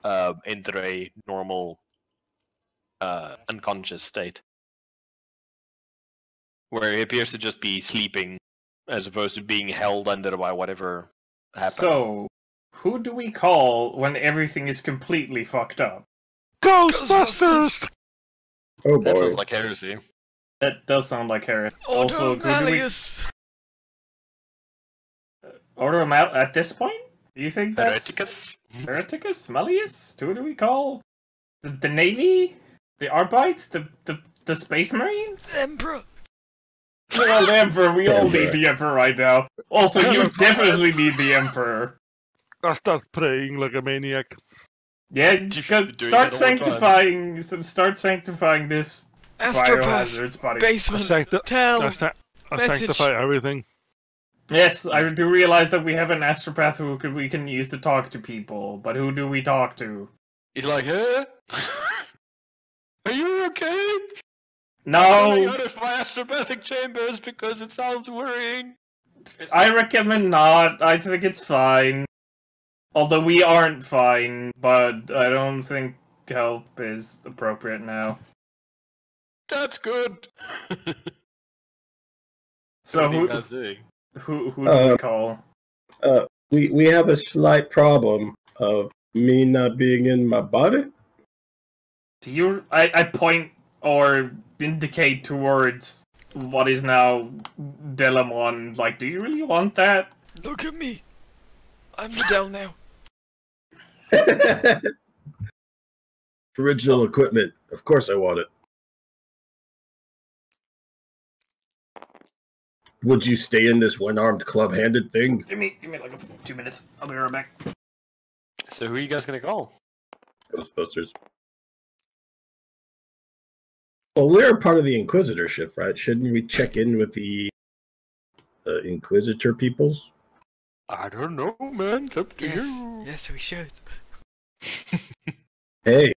enter a normal, unconscious state. Where he appears to just be sleeping, as opposed to being held under by whatever happened. So, who do we call when everything is completely fucked up? Ghostbusters! Oh boy. That sounds like heresy. That does sound like Heresy. Ordo Malleus! Order Mal at this point? Do you think that's... Hereticus? Hereticus? Malleus? Who do we call? The Navy? The Arbites? The Space Marines? Emperor! Well, the Emperor. We all need the Emperor right now. Also, you definitely need the Emperor. I start praying like a maniac. Yeah, doing start it all start sanctifying this Astropath! biohazards body. Basement! Tell! I sanctify everything. Yes, I do realize that we have an astropath we can use to talk to people, but who do we talk to? He's like, huh? Are you okay? No! I'm out of my astropathic chambers because it sounds worrying. I recommend not. I think it's fine. Although we aren't fine, but I don't think help is appropriate now. That's good. So what are you guys doing? who do we call? We have a slight problem of me not being in my body. Do you? I point or indicate towards what is now Delamon. Like, do you really want that? Look at me! I'm Del now. Original equipment. Of course I want it. Would you stay in this one-armed club-handed thing? Give me like 2 minutes. I'll be right back. So who are you guys gonna call? Ghostbusters. Well, we're part of the Inquisitorship, right? Shouldn't we check in with the Inquisitor peoples? I don't know, man. It's up to Yes, you. yes, we should. Hey,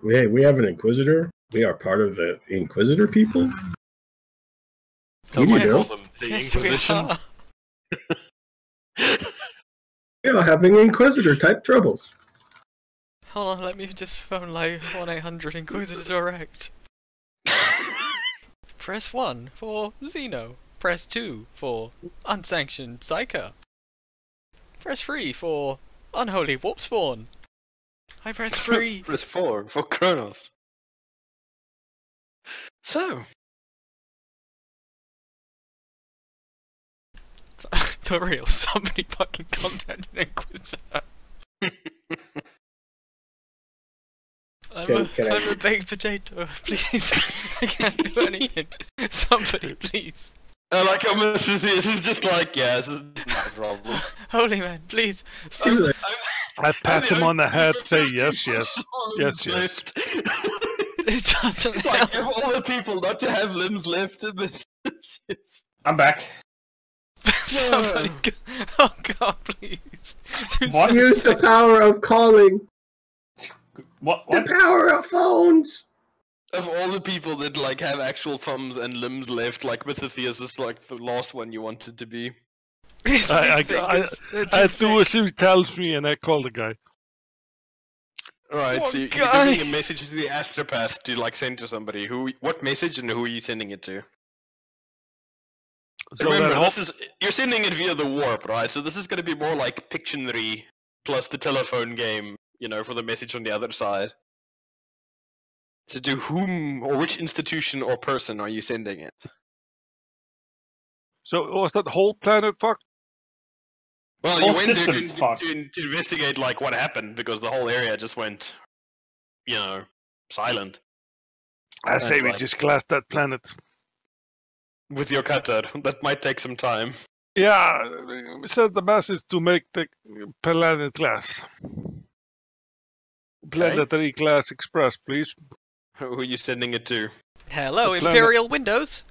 we have an Inquisitor. We are part of the Inquisitor people. Don't You like know. call them the Yes, Inquisition. we are. We are having Inquisitor-type troubles. Hold on, let me just phone like 1-800 Inquisitor Direct. Press 1 for Xeno. Press 2 for Unsanctioned Psycho. Press 3 for Unholy Warp Spawn. I press 3. Press 4 for Kronos. So, for real, somebody fucking contact an Inquisitor. I'm a baked potato, please. I can't do anything. Somebody, please. I like how Mr. This is just like, yeah, this is not a problem. Holy man, please. I pat him on the head, say yes, yes, yes, yes. It doesn't help. Like, of all the people not to have limbs left, but I'm back. Somebody oh god, please. What? Use the power of calling. What? The power of phones. of all the people that like have actual thumbs and limbs left, like Mythotheus is like the last one you wanted to be. I do as he tells me, and I call the guy. Alright, so you're giving a message to the astropath to like send to somebody. What message and who are you sending it to? So remember, you're sending it via the warp, right? So this is going to be more like Pictionary plus the telephone game, you know, for the message on the other side. So to whom or which institution or person are you sending it? So was that whole planet fucked? Well, Whole you went there system's fucked. to investigate like what happened because the whole area just went, you know, silent. I say we just glass that planet. With your cutter, that might take some time. Yeah, send the message to make the planet glass. Planetary Glass Express, please. Who are you sending it to? Hello, The Imperial Windows.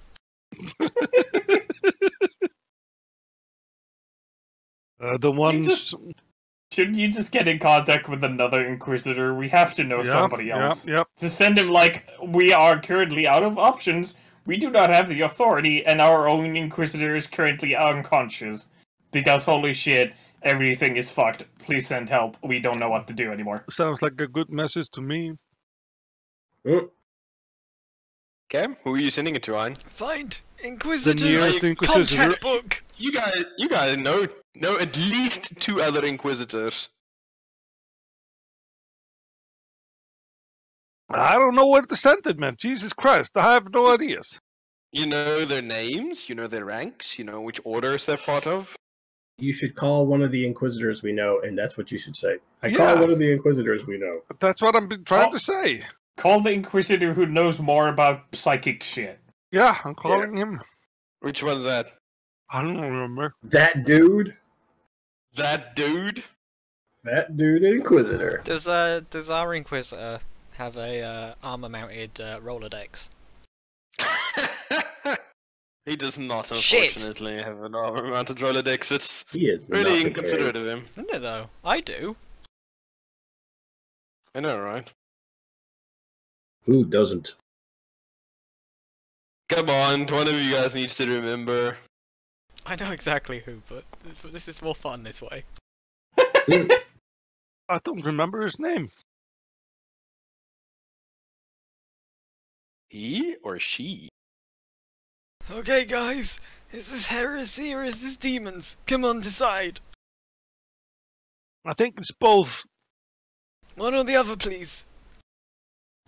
The ones. Shouldn't you just get in contact with another Inquisitor? We have to know somebody else. Yep. To send him like, we are currently out of options. We do not have the authority, and our own Inquisitor is currently unconscious. Because holy shit, everything is fucked. Please send help. We don't know what to do anymore. Sounds like a good message to me. Okay, who are you sending it to, Ryan? Find Inquisitors. The nearest Inquisitor. Contact book. You guys know at least 2 other Inquisitors. I don't know where to send it, man. Jesus Christ, I have no ideas. You know their names, you know their ranks, you know which orders they're part of. You should call one of the Inquisitors we know, and that's what you should say. Call one of the Inquisitors we know. That's what I've been trying to say. Call the Inquisitor who knows more about psychic shit. Yeah, I'm calling him. Which one's that? I don't remember. That dude? That dude? That dude Inquisitor. Does our Inquisitor have a armor-mounted Rolodex? He does not, Shit. unfortunately, have an armor-mounted Rolodex. It's He is really not inconsiderate of him. Isn't it though? I do. I know, right? Who doesn't? Come on, one of you guys needs to remember. I know exactly who, but this is more fun this way. I don't remember his name. He or she? Okay, guys, is this heresy or is this demons? Come on, decide. I think it's both. One or the other, please.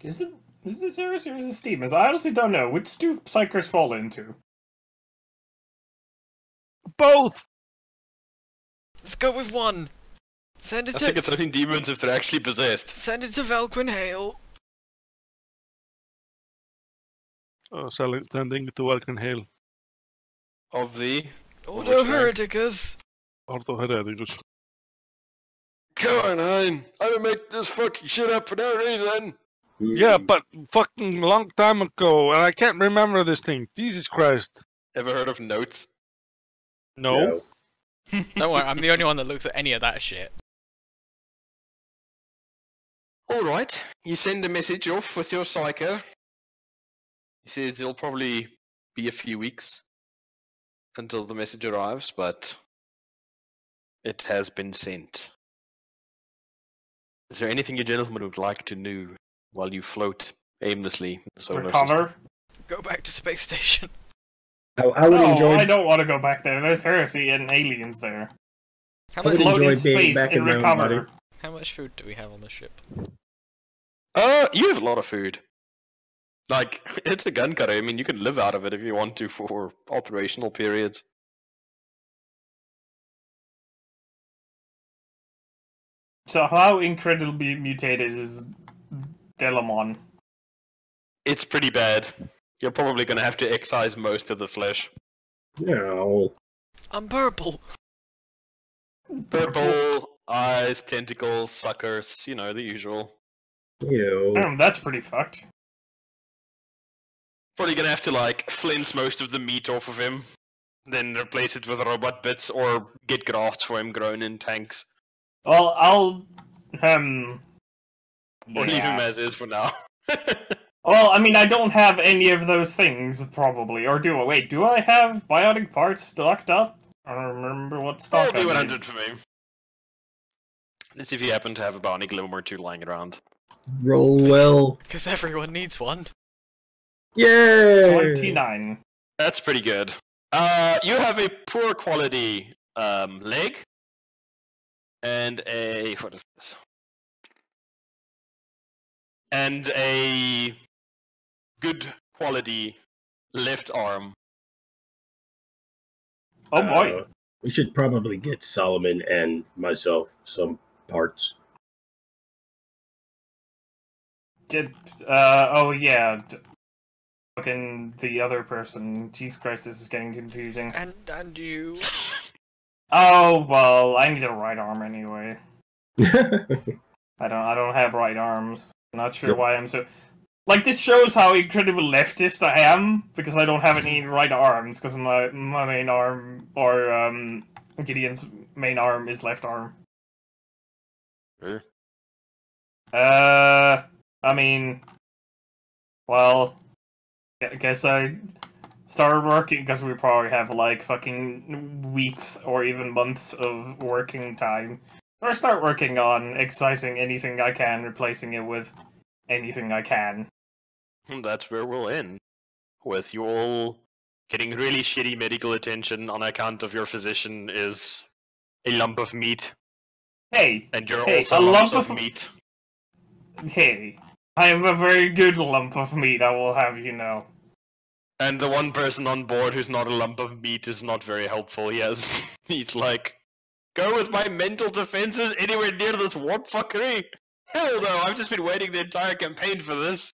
Is this Heresy or is this demons? I honestly don't know. Which do Psychers fall into? Both! Let's go with one. Send it I think it's only demons if they're actually possessed. Send it to Velquin Hale. Oh, sending to Welkin Hale. Of the... Ordo Hereticus. Ordo Hereticus. Come on, Hein. I don't make this fucking shit up for no reason. Yeah, but fucking long time ago, and I can't remember this thing. Jesus Christ. Ever heard of notes? No. Don't worry, I'm the only one that looks at any of that shit. Alright, you send a message off with your psycho. He says it'll probably be a few weeks until the message arrives, but it has been sent. Is there anything you gentlemen would like to know while you float aimlessly in the solar system? Go back to space station. I would enjoy. I don't want to go back there. There's heresy and aliens there. How I would much, Float in enjoy being space back and in my own recover. body. how much food do we have on the ship? You have a lot of food. Like, it's a gun cutter. I mean, you can live out of it if you want to for operational periods. So how incredibly mutated is Delamon? It's pretty bad. You're probably going to have to excise most of the flesh. No. I'm purple. Purple, eyes, tentacles, suckers, you know, the usual. Ew. That's pretty fucked. Probably going to have to, like, flinch most of the meat off of him. Then replace it with robot bits or get grafts for him grown in tanks. Well, I'll... Or leave him yeah. as is for now. Well, I mean, I don't have any of those things, probably. Or do I? Wait, do I have bionic parts stocked up? I don't remember what stock Probably I 100 for me. Let's see if you happen to have a bionic limb or two lying around. Roll well. Because everyone needs one. Yay! 29. That's pretty good. You have a poor quality leg. And a... what is this? And a good quality left arm. Oh boy. We should probably get Solomon and myself some parts. Oh yeah. Fucking the other person. Jesus Christ, this is getting confusing. And you. Oh well, I need a right arm anyway. I don't have right arms. Not sure Yep. why I'm so. Like, this shows how incredibly leftist I am, because I don't have any right arms, because my main arm, or Gideon's main arm is left arm. Sure. I mean, well, I guess I started working, because we probably have, like, fucking weeks or even months of working time. Or I start working on excising anything I can, replacing it with anything I can. And that's where we'll end. With you all getting really shitty medical attention on account of your physician is a lump of meat. Hey, And you're hey, also a lumps lump of of- meat. hey, I am a very good lump of meat, I will have you know. And the one person on board who's not a lump of meat is not very helpful. He's like, go with my mental defenses anywhere near this warp fuckery? Hell no, I've just been waiting the entire campaign for this.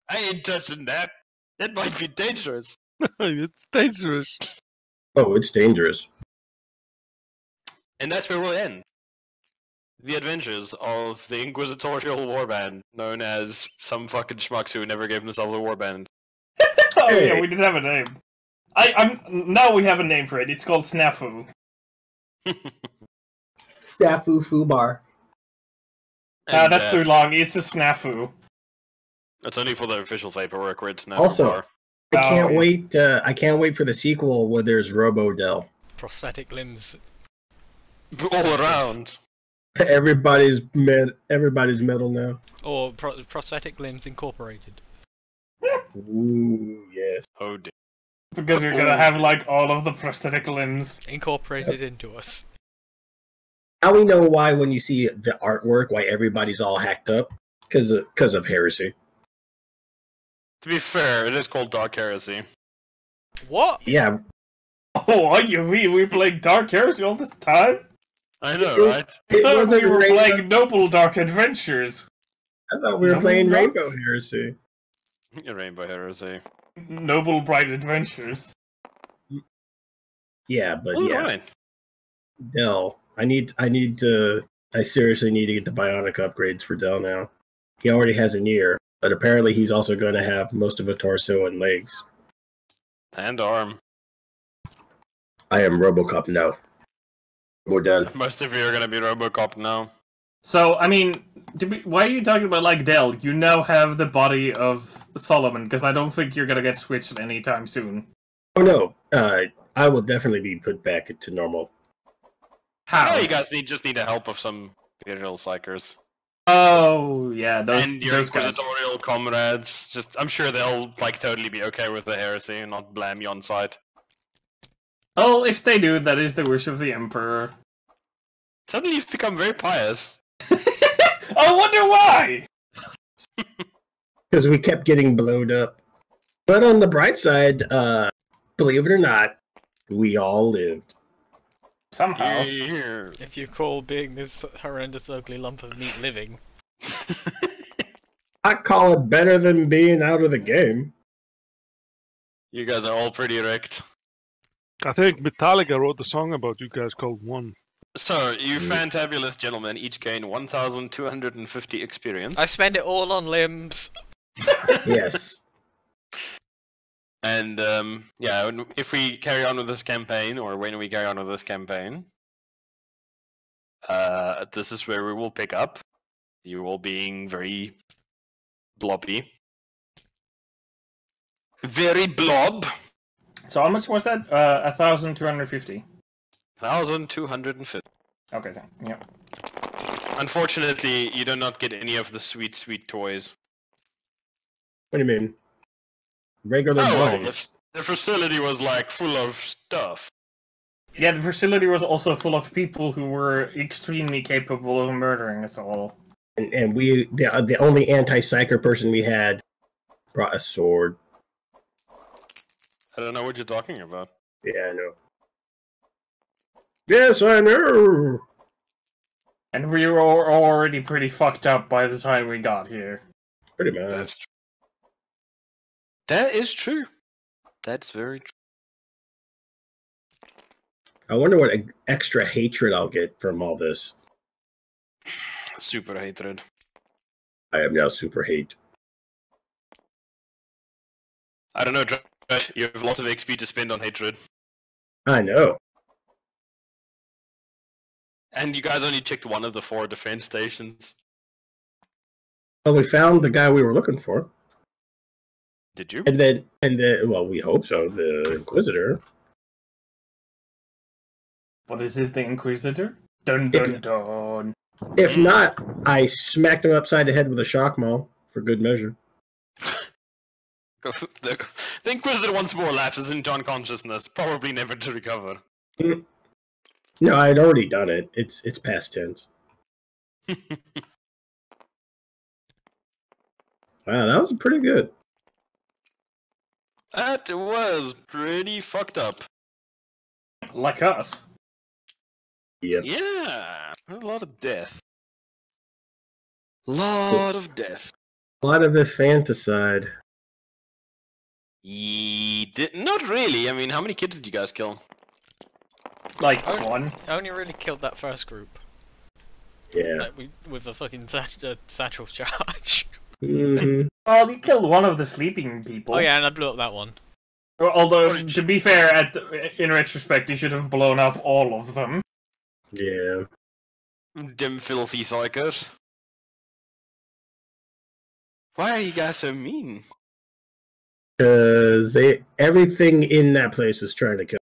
I ain't touching that. That might be dangerous. It's dangerous. Oh, it's dangerous. And that's where we'll end. The adventures of the Inquisitorial Warband, known as some fucking schmucks who never gave themselves a warband. Oh Hey. yeah, we did have a name. Now we have a name for it, it's called Snafu. Snafu Fubar. And, That's too long, it's a Snafu. That's only for the official paperwork where it's now. Also, I can't Oh. wait. I can't wait for the sequel where there's Robo Del. Prosthetic limbs. all around. Everybody's metal now. Or prosthetic limbs incorporated. Ooh, yes. Oh dear. Because we're gonna have, like, all of the prosthetic limbs. Incorporated into us. Now we know why when you see the artwork, why everybody's all hacked up because of Heresy. To be fair, it is called Dark Heresy. What? Yeah, Oh, what you mean? We played Dark Heresy all this time? I know, right? I it thought wasn't we were Rainbow. playing Noble Dark Adventures. I thought we were No, playing no. Rainbow Heresy. Rainbow Heresy. Noble Bright Adventures. Yeah, but Oh, yeah, right. Dell. I seriously need to get the bionic upgrades for Dell now. He already has an ear, but apparently he's also going to have most of a torso and legs. And arm. I am RoboCop now. We're done. Most of you are gonna be Robocop now. So, I mean, why are you talking about, like, Dell? You now have the body of Solomon, because I don't think you're gonna get switched anytime soon. Oh no, I will definitely be put back to normal. How? Oh, you guys just need the help of some Imperial Psychers. Oh, yeah, And your those guys. Inquisitorial comrades. I'm sure they'll, like, totally be okay with the heresy and not blame you on sight. Well, if they do, that is the wish of the Emperor. Suddenly you've become very pious. I wonder why! because we kept getting blowed up. But on the bright side, believe it or not, we all lived. Somehow. If you call being this horrendous ugly lump of meat living. I call it better than being out of the game. You guys are all pretty wrecked. I think Metallica wrote a song about you guys called One. So, you fantabulous gentlemen each gain 1,250 experience. I spend it all on limbs. Yes. And, yeah, if we carry on with this campaign, or when we carry on with this campaign, this is where we will pick up. You all being very blobby. Very blob. So how much was that? 1,250. 1,250. Okay, yeah. Unfortunately, you do not get any of the sweet, sweet toys. What do you mean? Regular bones. The facility was like full of stuff. Yeah, the facility was also full of people who were extremely capable of murdering us all. And we, the only anti-psyker person we had, brought a sword. I don't know what you're talking about. Yeah, I know. Yes, I know. And we were already pretty fucked up by the time we got here. Pretty much. That is true. That's very true. I wonder what extra hatred I'll get from all this. Super hatred. I am now super hate. I don't know, Josh. You have lots of XP to spend on hatred. I know. And you guys only checked one of the 4 defense stations. Well, we found the guy we were looking for. Did you? And then, well, we hope so. The Inquisitor. What is it, the Inquisitor? Dun dun dun. If not, I smacked him upside the head with a shock maul for good measure. The Inquisitor wants more lapses into unconsciousness, probably never to recover. No, I'd already done it. It's past tense. Wow, that was pretty good. That was pretty fucked up. Like us. Yep. Yeah, a lot of death. Lot of death. A lot of infanticide. Not really. I mean, how many kids did you guys kill? Like one. I only really killed that first group. Yeah. Like with a fucking satchel charge. Mm-hmm. Well, you killed one of the sleeping people. Oh yeah, and I blew up that one. Although, to be fair, in retrospect, you should have blown up all of them. Yeah. Dim filthy psychos. Why are you guys so mean? Because everything in that place was trying to kill.